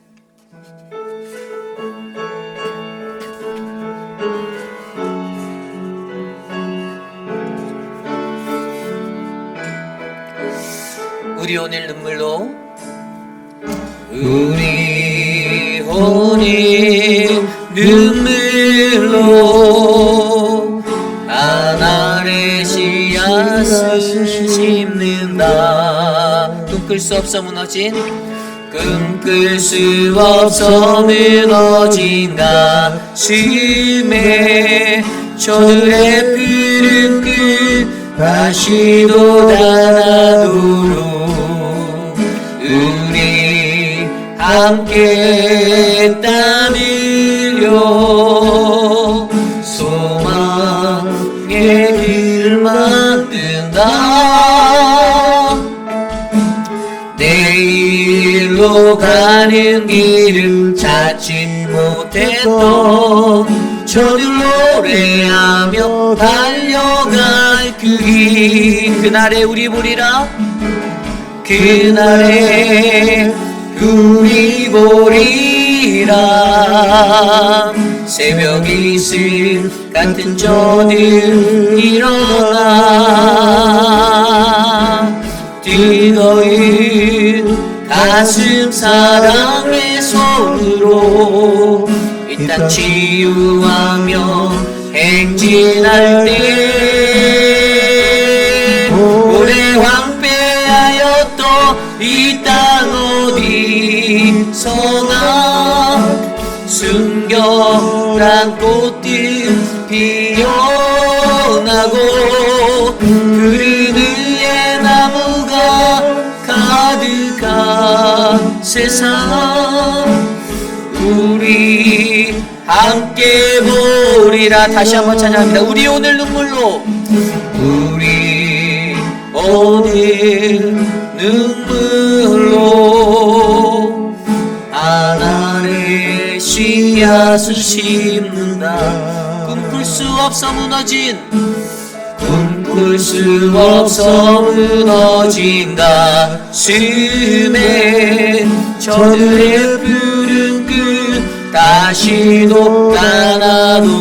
우리 오늘 눈물로, 우리 오늘 눈물로 하나의 씨앗을 심는다. 꿈꿀 수 없어 무너진, 꿈꿀 수 없어 무너진 가슴에 저들의 푸른 끝 다시 돋아나도록 우리 함께 땀 흘려 소망의 길을 만든다. 내일로 가는 길을 찾지 못했던 저들 노래하며 달려갈 그 길, 그날에 우리 보리라, 그날에 우리 보리라. 새벽 이슬 같은 저들 일어나 뜨거운 가슴 사랑의 손으로 이 땅 치유하며 행진할 때 오래 황폐하였던 이 땅 어디서나 순결한 꽃들 피어나고 그늘 위에 나무가 가득한 세상 우리 함께 보리라. 다시 한번 찬양합니다. 우리 오늘 눈물로, 우리 오늘 눈물로 하나님의 씨앗을 심는다. 꿈꿀 수 없어 무너진, 꿈꿀 수 없어 무너진 가슴에 저들의 푸른 끝 다시 돋아나도록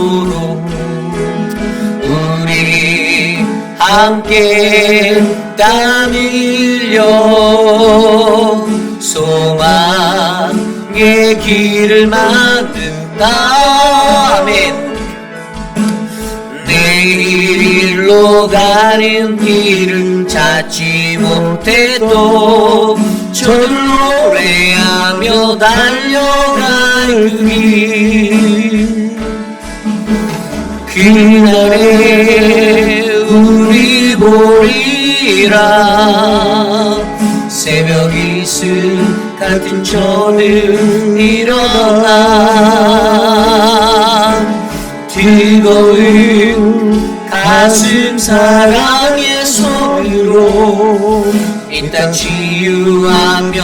우리 함께 땀 흘려 소망의 길을 만든다. 아멘. 내일로 가는 길을 찾지 못해도 저를 노래하며 달려갈 그 길, 그날에 우리 보리라. 새벽 이슬 같은 저는 일어나 뜨거운 가슴 사랑의 손으로 이 땅 치유하며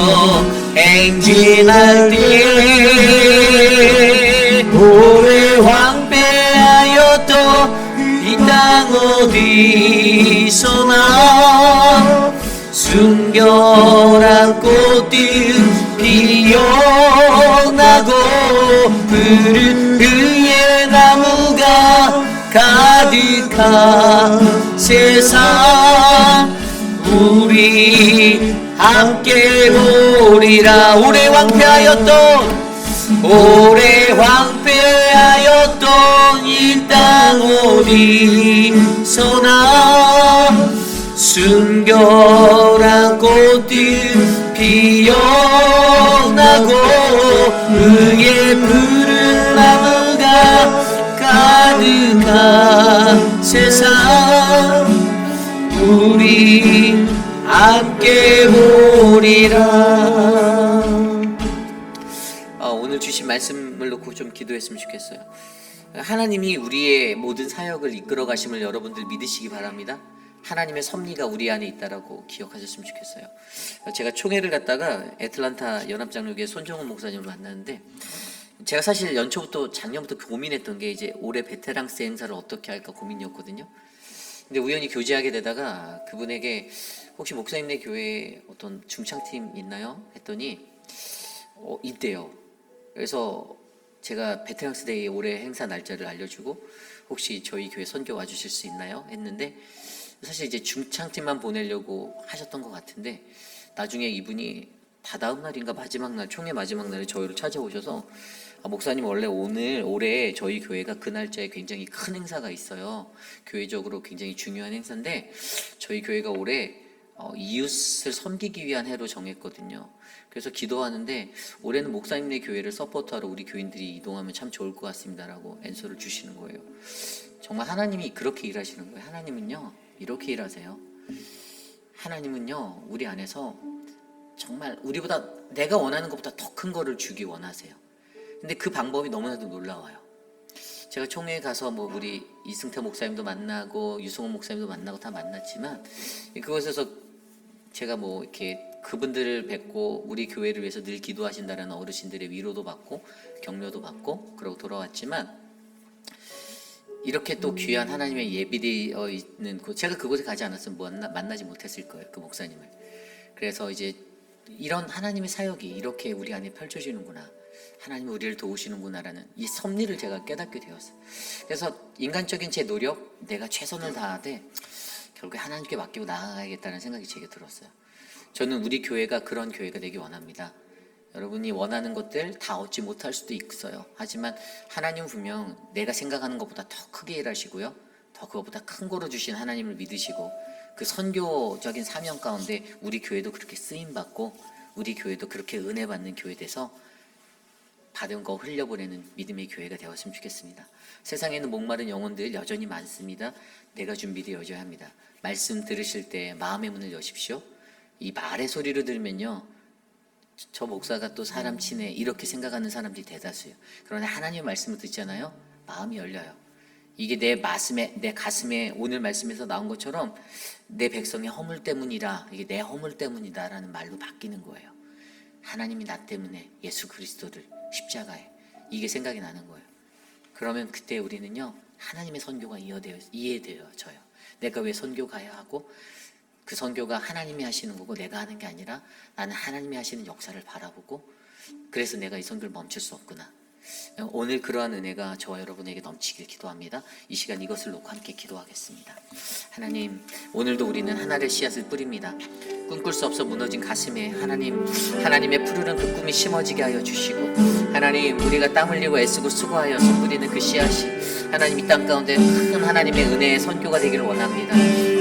행진할 때 오래 황폐하였던 이 땅 어디서나 순결한 꽃들 피어나고 푸른 그의 나무가 가득한 세상 우리 함께 보리라. 오래 황폐하였던 이 땅 어디서나 순결한 꽃들 피어나고 그의 푸른 나무가 가득한 세상 우리 함께 보리라. 오늘 주신 말씀을 놓고 좀 기도했으면 좋겠어요. 하나님이 우리의 모든 사역을 이끌어 가심을 여러분들 믿으시기 바랍니다. 하나님의 섭리가 우리 안에 있다라고 기억하셨으면 좋겠어요. 제가 총회를 갔다가 애틀란타 연합장로교회 손정훈 목사님을 만났는데 제가 사실 연초부터 작년부터 고민했던 게 이제 올해 베테랑스 행사를 어떻게 할까 고민이었거든요. 근데 우연히 교제하게 되다가 그분에게 혹시 목사님네 교회에 어떤 중창팀 있나요? 했더니 있대요. 그래서 제가 베테랑스 데이 올해 행사 날짜를 알려주고 혹시 저희 교회 선교 와주실 수 있나요? 했는데 사실 이제 중창팀만 보내려고 하셨던 것 같은데 나중에 이분이 다다음 날인가 마지막 날, 총회 마지막 날에 저희를 찾아오셔서 목사님 원래 올해 저희 교회가 그 날짜에 굉장히 큰 행사가 있어요. 교회적으로 굉장히 중요한 행사인데 저희 교회가 올해 이웃을 섬기기 위한 해로 정했거든요. 그래서 기도하는데 올해는 목사님네 교회를 서포트하러 우리 교인들이 이동하면 참 좋을 것 같습니다라고 앤서를 주시는 거예요. 정말 하나님이 그렇게 일하시는 거예요. 하나님은요 이렇게 일하세요. 하나님은요 우리 안에서 정말 우리보다 내가 원하는 것보다 더 큰 거를 주기 원하세요. 근데 그 방법이 너무나도 놀라워요. 제가 총회에 가서 우리 이승태 목사님도 만나고 유승원 목사님도 만나고 다 만났지만 그곳에서 제가 이렇게 그분들을 뵙고 우리 교회를 위해서 늘 기도하신다는 어르신들의 위로도 받고 격려도 받고 그러고 돌아왔지만 이렇게 또 귀한 하나님의 예비되어 있는 곳, 제가 그곳에 가지 않았으면 만나지 못했을 거예요, 그 목사님을. 그래서 이제 이런 하나님의 사역이 이렇게 우리 안에 펼쳐지는구나, 하나님이 우리를 도우시는구나라는 이 섭리를 제가 깨닫게 되었어요. 그래서 인간적인 제 노력, 내가 최선을 다하되 결국에 하나님께 맡기고 나아가야겠다는 생각이 제게 들었어요. 저는 우리 교회가 그런 교회가 되기 원합니다. 여러분이 원하는 것들 다 얻지 못할 수도 있어요. 하지만 하나님은 분명 내가 생각하는 것보다 더 크게 일하시고요, 더 그것보다 큰 거로 주신 하나님을 믿으시고 그 선교적인 사명 가운데 우리 교회도 그렇게 쓰임받고 우리 교회도 그렇게 은혜 받는 교회 돼서 받은 거 흘려보내는 믿음의 교회가 되었으면 좋겠습니다. 세상에는 목마른 영혼들 여전히 많습니다. 내가 준비되어져야 합니다. 말씀 들으실 때 마음의 문을 여십시오. 이 말의 소리로 들으면요 저 목사가 또 사람 치네 이렇게 생각하는 사람들이 대다수예요. 그러나 하나님의 말씀을 듣잖아요. 마음이 열려요. 이게 내 가슴에 오늘 말씀에서 나온 것처럼 내 백성의 허물 때문이라, 이게 내 허물 때문이다라는 말로 바뀌는 거예요. 하나님이 나 때문에 예수 그리스도를 십자가에, 이게 생각이 나는 거예요. 그러면 그때 우리는요, 하나님의 선교가 이해되어져요. 내가 왜 선교 가야 하고, 그 선교가 하나님이 하시는 거고 내가 하는 게 아니라 나는 하나님이 하시는 역사를 바라보고, 그래서 내가 이 선교를 멈출 수 없구나. 오늘 그러한 은혜가 저와 여러분에게 넘치길 기도합니다. 이 시간 이것을 놓고 함께 기도하겠습니다. 하나님, 오늘도 우리는 하나의 씨앗을 뿌립니다. 꿈꿀 수 없어 무너진 가슴에 하나님의 푸르른 그 꿈이 심어지게 하여 주시고, 하나님, 우리가 땀 흘리고 애쓰고 수고하여 뿌리는 그 씨앗이 하나님 이 땅 가운데 큰 하나님의 은혜의 선교가 되기를 원합니다.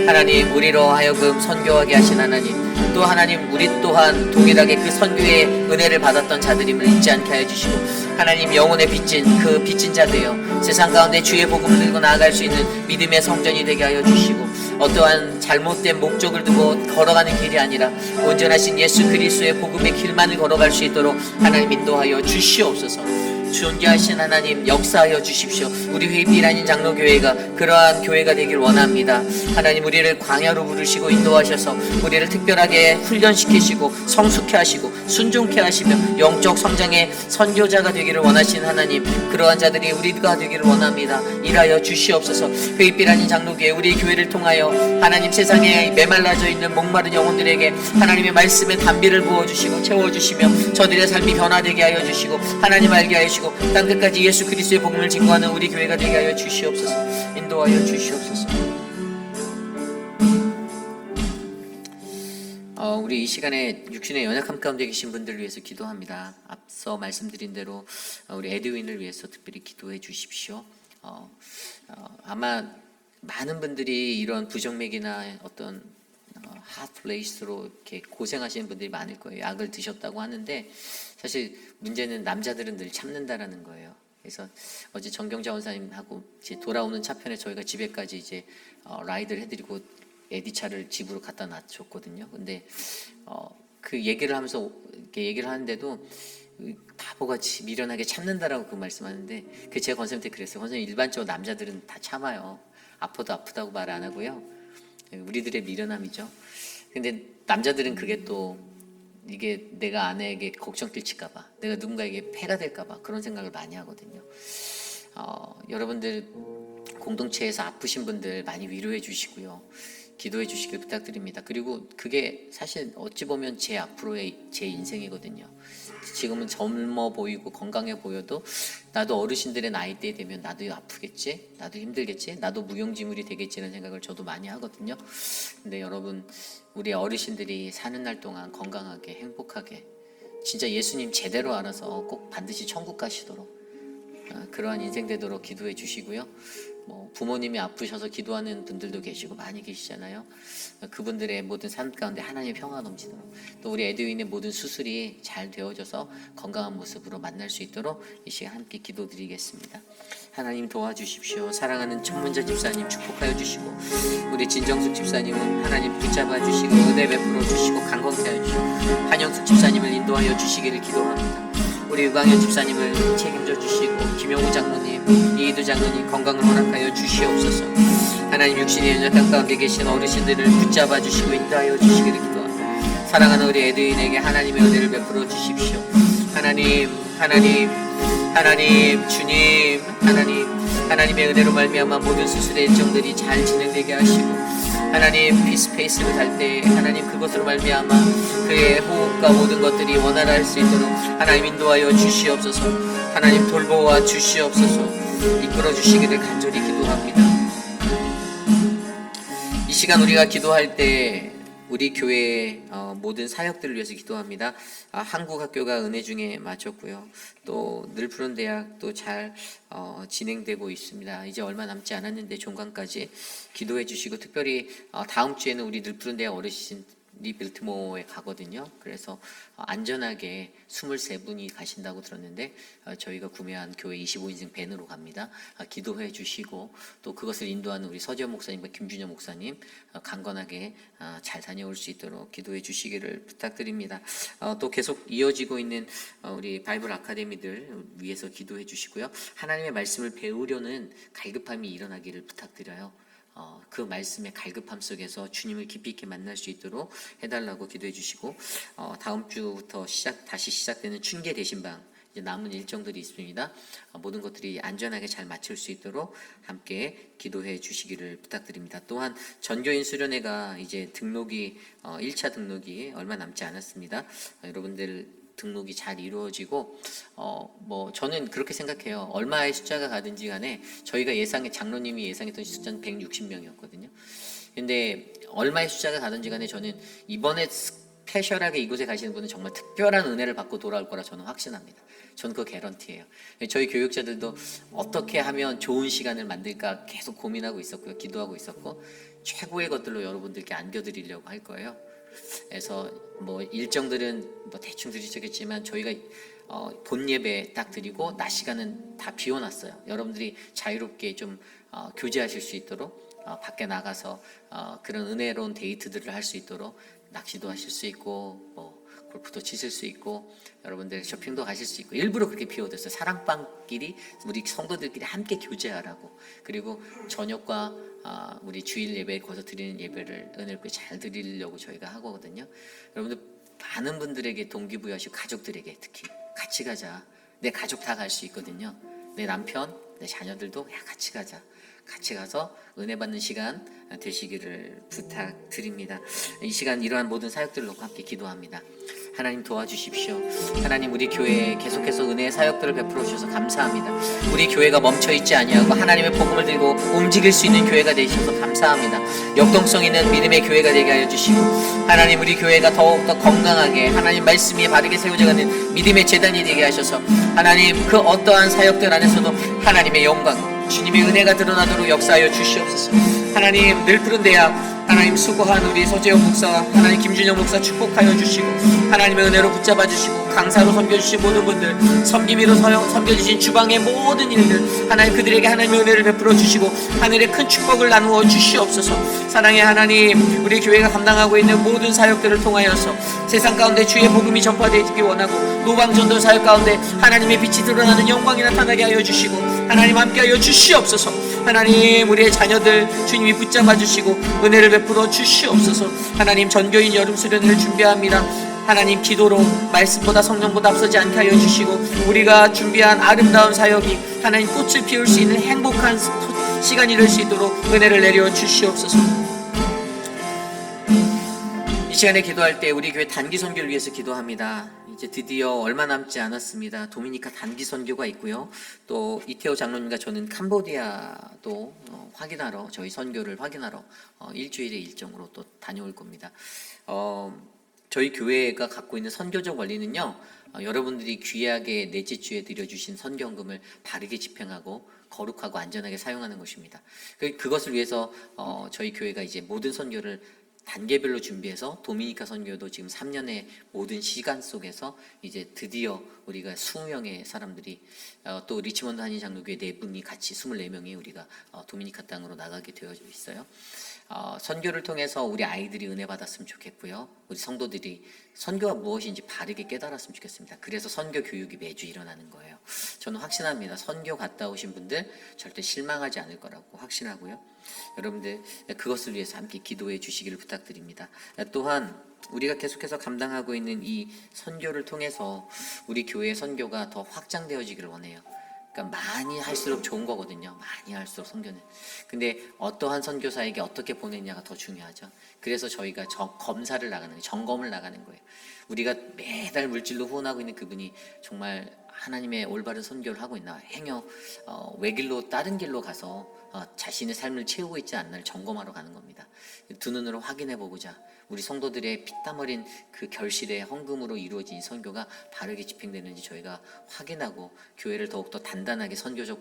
하나님, 우리로 하여금 선교하게 하신 하나님, 또 하나님, 우리 또한 동일하게 그 선교의 은혜를 받았던 자들임을 잊지 않게 하여 주시고, 하나님, 영혼의 빚진 자 되어 세상 가운데 주의 복음을 들고 나아갈 수 있는 믿음의 성전이 되게 하여 주시고, 어떠한 잘못된 목적을 두고 걸어가는 길이 아니라 온전하신 예수 그리스도의 복음의 길만을 걸어갈 수 있도록 하나님 인도하여 주시옵소서. 존귀하신 하나님, 역사하여 주십시오. 우리 회비라는 장로교회가 그러한 교회가 되길 원합니다. 하나님, 우리를 광야로 부르시고 인도하셔서 우리를 특별하게 훈련시키시고 성숙케 하시고 순종케 하시며 영적 성장의 선교자가 되기를 원하시는 하나님, 그러한 자들이 우리가 되기를 원합니다. 일하여 주시옵소서. 회비라는 장로교회, 우리 교회를 통하여 하나님, 세상에 메말라져 있는 목마른 영혼들에게 하나님의 말씀에 담비를 부어주시고 채워주시며 저들의 삶이 변화되게 하여 주시고 하나님 알게 하여 주시고 땅끝까지 예수 그리스도의 복음을 증거하는 우리 교회가 되게 하여 주시옵소서. 인도하여 주시옵소서. 우리 이 시간에 육신의 연약함 가운데 계신 분들을 위해서 기도합니다. 앞서 말씀드린 대로 우리 에드윈을 위해서 특별히 기도해 주십시오. 아마 많은 분들이 이런 부정맥이나 어떤 핫플레이스로 이렇게 고생하시는 분들이 많을 거예요. 약을 드셨다고 하는데 사실 문제는 남자들은 늘 참는다라는 거예요. 그래서 어제 정경자 원사님하고 이제 돌아오는 차편에 저희가 집에까지 이제 라이드를 해드리고 에디차를 집으로 갖다 놔줬거든요. 근데 그 얘기를 하면서 이렇게 얘기를 하는데도 바보같이 미련하게 참는다라고 그 말씀하는데, 그 제가 권사님한테 그랬어요. 권사님, 일반적으로 남자들은 다 참아요. 아파도 아프다고 말 안 하고요. 우리들의 미련함이죠. 근데 남자들은 그게 또 이게 내가 아내에게 걱정 끼칠까봐, 내가 누군가에게 폐가 될까봐 그런 생각을 많이 하거든요. 여러분들 공동체에서 아프신 분들 많이 위로해 주시고요. 기도해 주시길 부탁드립니다. 그리고 그게 사실 어찌 보면 제 앞으로의 제 인생이거든요. 지금은 젊어 보이고 건강해 보여도 나도 어르신들의 나이대에 되면 나도 아프겠지? 나도 힘들겠지? 나도 무용지물이 되겠지라는 생각을 저도 많이 하거든요. 근데 여러분, 우리 어르신들이 사는 날 동안 건강하게 행복하게 진짜 예수님 제대로 알아서 꼭 반드시 천국 가시도록 그러한 인생 되도록 기도해 주시고요. 부모님이 아프셔서 기도하는 분들도 계시고 많이 계시잖아요. 그분들의 모든 삶 가운데 하나님의 평화가 넘치도록, 또 우리 에드윈의 모든 수술이 잘 되어져서 건강한 모습으로 만날 수 있도록 이 시간 함께 기도드리겠습니다. 하나님 도와주십시오. 사랑하는 천문자 집사님 축복하여 주시고, 우리 진정숙 집사님은 하나님 붙잡아 주시고 은혜 베풀어 주시고 강건케 하여 주시고, 한영숙 집사님을 인도하여 주시기를 기도합니다. 우리 유광현 집사님을 책임져 주시고, 김용우 장로님, 이희두 장로님 건강을 허락하여 주시옵소서. 하나님, 육신의 연약한 가운데 계신 어르신들을 붙잡아 주시고 인도하여 주시기를 기도합니다. 사랑하는 우리 에드윈에게 하나님의 은혜를 베풀어 주십시오. 하나님, 주님, 하나님의 은혜로 말미암아 모든 수술의 일정들이 잘 진행되게 하시고, 하나님 피스페이스를 달 때 하나님 그것으로 말미암아 그의 호흡과 모든 것들이 원활할 수 있도록 하나님 인도하여 주시옵소서. 하나님 돌보아 주시옵소서. 이끌어 주시기를 간절히 기도합니다. 이 시간 우리가 기도할 때 우리 교회의 모든 사역들을 위해서 기도합니다. 한국학교가 은혜 중에 마쳤고요. 또 늘푸른 대학도 잘 진행되고 있습니다. 이제 얼마 남지 않았는데 종강까지 기도해 주시고, 특별히 다음 주에는 우리 늘푸른 대학 어르신 빌트모어에 가거든요. 그래서 안전하게 23분이 가신다고 들었는데 저희가 구매한 교회 25인승 밴으로 갑니다. 기도해 주시고 또 그것을 인도하는 우리 서지현 목사님과 김준현 목사님 강건하게 잘 다녀올 수 있도록 기도해 주시기를 부탁드립니다. 또 계속 이어지고 있는 우리 바이블 아카데미들 위해서 기도해 주시고요. 하나님의 말씀을 배우려는 갈급함이 일어나기를 부탁드려요. 그 말씀의 갈급함 속에서 주님을 깊이 있게 만날 수 있도록 해달라고 기도해 주시고 다음 주부터 다시 시작되는 춘계 대신방 이제 남은 일정들이 있습니다. 모든 것들이 안전하게 잘 마칠 수 있도록 함께 기도해 주시기를 부탁드립니다. 또한 전교인 수련회가 이제 등록이 1차 등록이 얼마 남지 않았습니다. 여러분들 등록이 잘 이루어지고 저는 그렇게 생각해요. 얼마의 숫자가 가든지 간에 저희가 장로님이 예상했던 숫자는 160명이었거든요. 근데 얼마의 숫자가 가든지 간에 저는 이번에 스페셜하게 이곳에 가시는 분은 정말 특별한 은혜를 받고 돌아올 거라 저는 확신합니다. 저는 그 개런티예요. 저희 교육자들도 어떻게 하면 좋은 시간을 만들까 계속 고민하고 있었고요. 기도하고 있었고 최고의 것들로 여러분들께 안겨드리려고 할 거예요. 그래서 일정들은 대충 들으셨겠지만 저희가 본 예배 딱 드리고 낮 시간은 다 비워놨어요. 여러분들이 자유롭게 좀 교제하실 수 있도록 밖에 나가서 그런 은혜로운 데이트들을 할 수 있도록 낚시도 하실 수 있고 골프도 치실 수 있고 여러분들 쇼핑도 가실 수 있고 일부러 그렇게 비워뒀어요. 사랑방끼리 우리 성도들끼리 함께 교제하라고. 그리고 저녁과 우리 주일 예배 거기서 드리는 예배를 은혜롭게 잘 드리려고 저희가 하거든요. 여러분들 많은 분들에게 동기부여하시고 가족들에게 특히 같이 가자. 내 가족 다 갈 수 있거든요. 내 남편, 내 자녀들도 같이 가자. 같이 가서 은혜 받는 시간 되시기를 부탁드립니다. 이 시간 이러한 모든 사역들을 놓고 함께 기도합니다. 하나님 도와주십시오. 하나님 우리 교회에 계속해서 은혜의 사역들을 베풀어 주셔서 감사합니다. 우리 교회가 멈춰있지 아니하고 하나님의 복음을 들고 움직일 수 있는 교회가 되셔서 감사합니다. 역동성 있는 믿음의 교회가 되게 하여 주시고 하나님 우리 교회가 더욱더 건강하게 하나님 말씀이 바르게 세워져가는 믿음의 재단이 되게 하셔서 하나님 그 어떠한 사역들 안에서도 하나님의 영광 주님의 은혜가 드러나도록 역사하여 주시옵소서. 하나님 늘 푸른 대학 하나님 수고한 우리 서재영 목사와 하나님 김준영 목사 축복하여 주시고 하나님의 은혜로 붙잡아 주시고 강사로 섬겨주신 모든 분들 섬김이로 섬겨주신 주방의 모든 일들 하나님 그들에게 하나님의 은혜를 베풀어 주시고 하늘의 큰 축복을 나누어 주시옵소서. 사랑의 하나님 우리 교회가 감당하고 있는 모든 사역들을 통하여서 세상 가운데 주의 복음이 전파되기 원하고 노방전도 사역 가운데 하나님의 빛이 드러나는 영광이 나타나게 하여 주시고 하나님 함께하여 주시옵소서. 하나님 우리의 자녀들 주님이 붙잡아 주시고 은혜를 베풀어 주시옵소서. 하나님 전교인 여름 수련회를 준비합니다. 하나님 기도로 말씀보다 성령보다 앞서지 않게 하여 주시고 우리가 준비한 아름다운 사역이 하나님 꽃을 피울 수 있는 행복한 시간이 될 수 있도록 은혜를 내려 주시옵소서. 이 시간에 기도할 때 우리 교회 단기 선교를 위해서 기도합니다. 이제 드디어 얼마 남지 않았습니다. 도미니카 단기 선교가 있고요. 또 이태호 장로님과 저는 캄보디아도 확인하러 저희 선교를 확인하러 일주일의 일정으로 또 다녀올 겁니다. 저희 교회가 갖고 있는 선교적 원리는요. 여러분들이 귀하게 넷째 주에 드려주신 선교헌금을 바르게 집행하고 거룩하고 안전하게 사용하는 것입니다. 그것을 위해서 저희 교회가 이제 모든 선교를 단계별로 준비해서 도미니카 선교도 지금 3년의 모든 시간 속에서 이제 드디어 우리가 20명의 사람들이 또 리치먼드 한인 장로교회 4분이 같이 24명이 우리가 도미니카 땅으로 나가게 되어 있어요. 선교를 통해서 우리 아이들이 은혜 받았으면 좋겠고요. 우리 성도들이 선교가 무엇인지 바르게 깨달았으면 좋겠습니다. 그래서 선교 교육이 매주 일어나는 거예요. 저는 확신합니다. 선교 갔다 오신 분들 절대 실망하지 않을 거라고 확신하고요. 여러분들 그것을 위해서 함께 기도해 주시기를 부탁드립니다. 또한 우리가 계속해서 감당하고 있는 이 선교를 통해서 우리 교회의 선교가 더 확장되어지기를 원해요. 그러니까 많이 할수록 좋은 거거든요. 많이 할수록 선교는. 근데 어떠한 선교사에게 어떻게 보내냐가 더 중요하죠. 그래서 저희가 검사를 나가는 거예요. 점검을 나가는 거예요. 우리가 매달 물질로 후원하고 있는 그분이 정말 하나님의 올바른 선교를 하고 있나, 행여 외길로 다른 길로 가서 자신의 삶을 채우고 있지 않나를 점검하러 가는 겁니다. 두 눈으로 확인해 보고자 우리 성도들의 피땀 흘린 그 결실의 헌금으로 이루어진 선교가 바르게 집행되는지 저희가 확인하고 교회를 더욱더 단단하게 선교적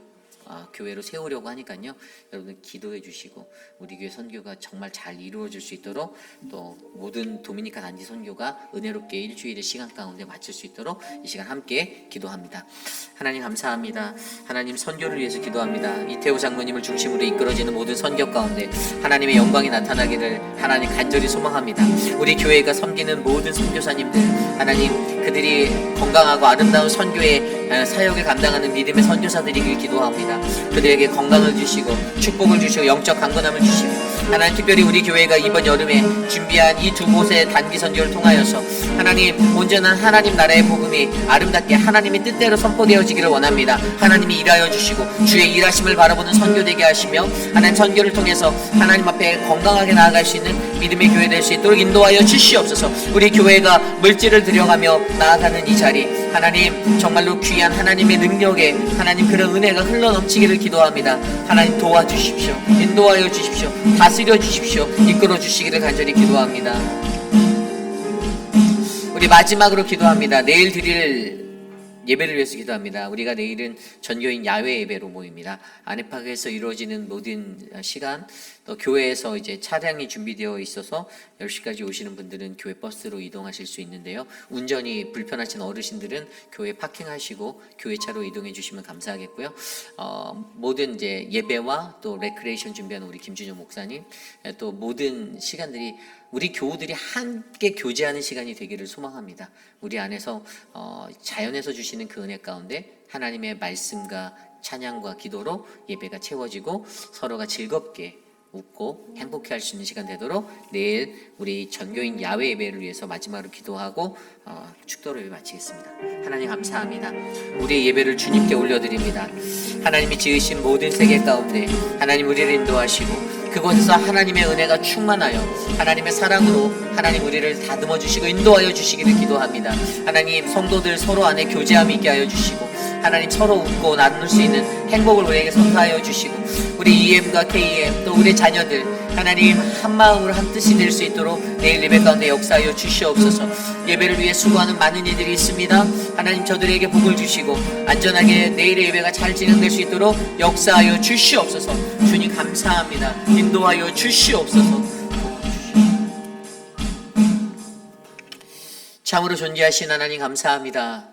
교회로 세우려고 하니까요. 여러분 기도해 주시고 우리 교회 선교가 정말 잘 이루어질 수 있도록, 또 모든 도미니카 단지 선교가 은혜롭게 일주일의 시간 가운데 마칠 수 있도록 이 시간 함께 기도합니다. 하나님 감사합니다. 하나님 선교를 위해서 기도합니다. 이태호 장로님을 중심으로 이끌어지는 모든 선교 가운데 하나님의 영광이 나타나기를 하나님 간절히 소망합니다. 우리 교회가 섬기는 모든 선교사님들, 하나님 그들이 건강하고 아름다운 선교의 사역을 감당하는 믿음의 선교사들이길 기도합니다. 그들에게 건강을 주시고 축복을 주시고 영적 강건함을 주시고, 하나님 특별히 우리 교회가 이번 여름에 준비한 이 두 곳의 단기 선교를 통하여서 하나님 온전한 하나님 나라의 복음이 아름답게 하나님의 뜻대로 선포되어지기를 원합니다. 하나님이 일하여 주시고 주의 일하심을 바라보는 선교되게 하시며, 하나님 선교를 통해서 하나님 앞에 건강하게 나아갈 수 있는 믿음의 교회 될 수 있도록 인도하여 주시옵소서. 우리 교회가 물질을 들여가며 나아가는 이 자리, 하나님 정말로 귀한 하나님의 능력에 하나님 그런 은혜가 흘러넘치기를 기도합니다. 하나님 도와주십시오. 인도하여 주십시오. 다스려 주십시오. 이끌어 주시기를 간절히 기도합니다. 우리 마지막으로 기도합니다. 내일 드릴 예배를 위해서 기도합니다. 우리가 내일은 전교인 야외 예배로 모입니다. 안에파크에서 이루어지는 모든 시간, 또 교회에서 이제 차량이 준비되어 있어서 10시까지 오시는 분들은 교회 버스로 이동하실 수 있는데요. 운전이 불편하신 어르신들은 교회 파킹하시고 교회 차로 이동해 주시면 감사하겠고요. 모든 이제 예배와 또 레크레이션 준비하는 우리 김준영 목사님, 또 모든 시간들이 우리 교우들이 함께 교제하는 시간이 되기를 소망합니다. 우리 안에서 자연에서 주시는 그 은혜 가운데 하나님의 말씀과 찬양과 기도로 예배가 채워지고 서로가 즐겁게 웃고 행복해 할 수 있는 시간 되도록 내일 우리 전교인 야외 예배를 위해서 마지막으로 기도하고 축도로 예배 마치겠습니다. 하나님 감사합니다. 우리의 예배를 주님께 올려드립니다. 하나님이 지으신 모든 세계 가운데 하나님 우리를 인도하시고 그곳에서 하나님의 은혜가 충만하여 하나님의 사랑으로 하나님 우리를 다듬어 주시고 인도하여 주시기를 기도합니다. 하나님 성도들 서로 안에 교제함이 있게 하여 주시고 하나님 서로 웃고 나눌 수 있는 행복을 우리에게 선사하여 주시고 우리 EM과 KEM 또 우리 자녀들 하나님 한 마음으로 한 뜻이 될 수 있도록 내일 예배 가운데 역사하여 주시옵소서. 예배를 위해 수고하는 많은 이들이 있습니다. 하나님 저들에게 복을 주시고 안전하게 내일의 예배가 잘 진행될 수 있도록 역사하여 주시옵소서. 주님 감사합니다. 인도하여 주시옵소서. 참으로 존귀하신 하나님 감사합니다.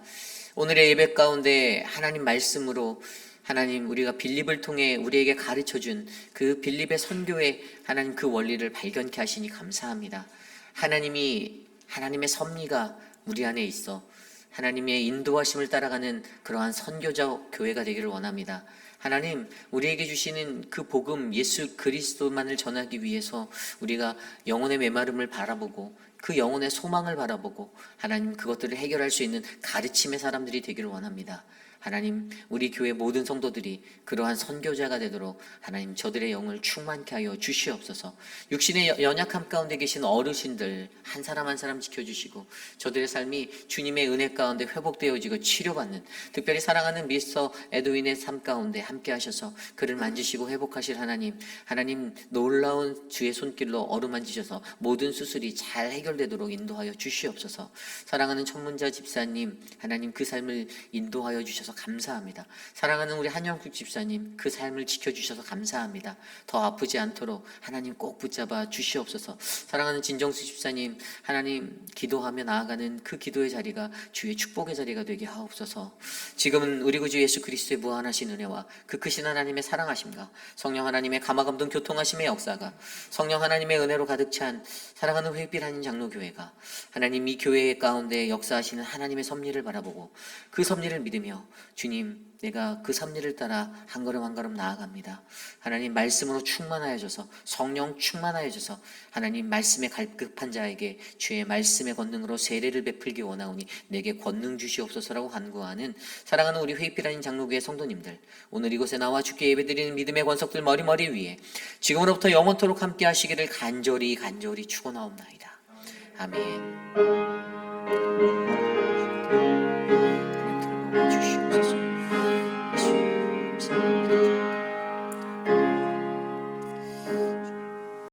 오늘의 예배 가운데 하나님 말씀으로 하나님 우리가 빌립을 통해 우리에게 가르쳐준 그 빌립의 선교의 하나님 그 원리를 발견케 하시니 감사합니다. 하나님의 섭리가 우리 안에 있어 하나님의 인도하심을 따라가는 그러한 선교자 교회가 되기를 원합니다. 하나님 우리에게 주시는 그 복음 예수 그리스도만을 전하기 위해서 우리가 영혼의 메마름을 바라보고 그 영혼의 소망을 바라보고 하나님 그것들을 해결할 수 있는 가르침의 사람들이 되기를 원합니다. 하나님 우리 교회 모든 성도들이 그러한 선교자가 되도록 하나님 저들의 영을 충만케 하여 주시옵소서. 육신의 연약함 가운데 계신 어르신들 한 사람 한 사람 지켜주시고 저들의 삶이 주님의 은혜 가운데 회복되어지고 치료받는 특별히 사랑하는 미스터 에드윈의 삶 가운데 함께 하셔서 그를 만지시고 회복하실 하나님 놀라운 주의 손길로 어루만지셔서 모든 수술이 잘 해결되도록 인도하여 주시옵소서. 사랑하는 천문자 집사님 하나님 그 삶을 인도하여 주셔서 감사합니다. 사랑하는 우리 한영국 집사님 그 삶을 지켜주셔서 감사합니다. 더 아프지 않도록 하나님 꼭 붙잡아 주시옵소서. 사랑하는 진정수 집사님 하나님 기도하며 나아가는 그 기도의 자리가 주의 축복의 자리가 되게 하옵소서. 지금은 우리 구주 예수 그리스도의 무한하신 은혜와 그 크신 하나님의 사랑하심과 성령 하나님의 감화감동 교통하심의 역사가 성령 하나님의 은혜로 가득 찬 사랑하는 회빛 한인 장로교회가 하나님 이 교회 가운데 역사하시는 하나님의 섭리를 바라보고 그 섭리를 믿으며 주님 내가 그 섭리를 따라 한 걸음 한 걸음 나아갑니다. 하나님 말씀으로 충만하여져서 성령 충만하여져서 하나님 말씀에 갈급한 자에게 주의 말씀의 권능으로 세례를 베풀기 원하오니 내게 권능 주시옵소서라고 간구하는 사랑하는 우리 회빛 한인 장로교회 성도님들 오늘 이곳에 나와 주께 예배드리는 믿음의 권속들 머리 위에 지금으로부터 영원토록 함께 하시기를 간절히 축원하옵나이다. 아멘. 주시옵소서.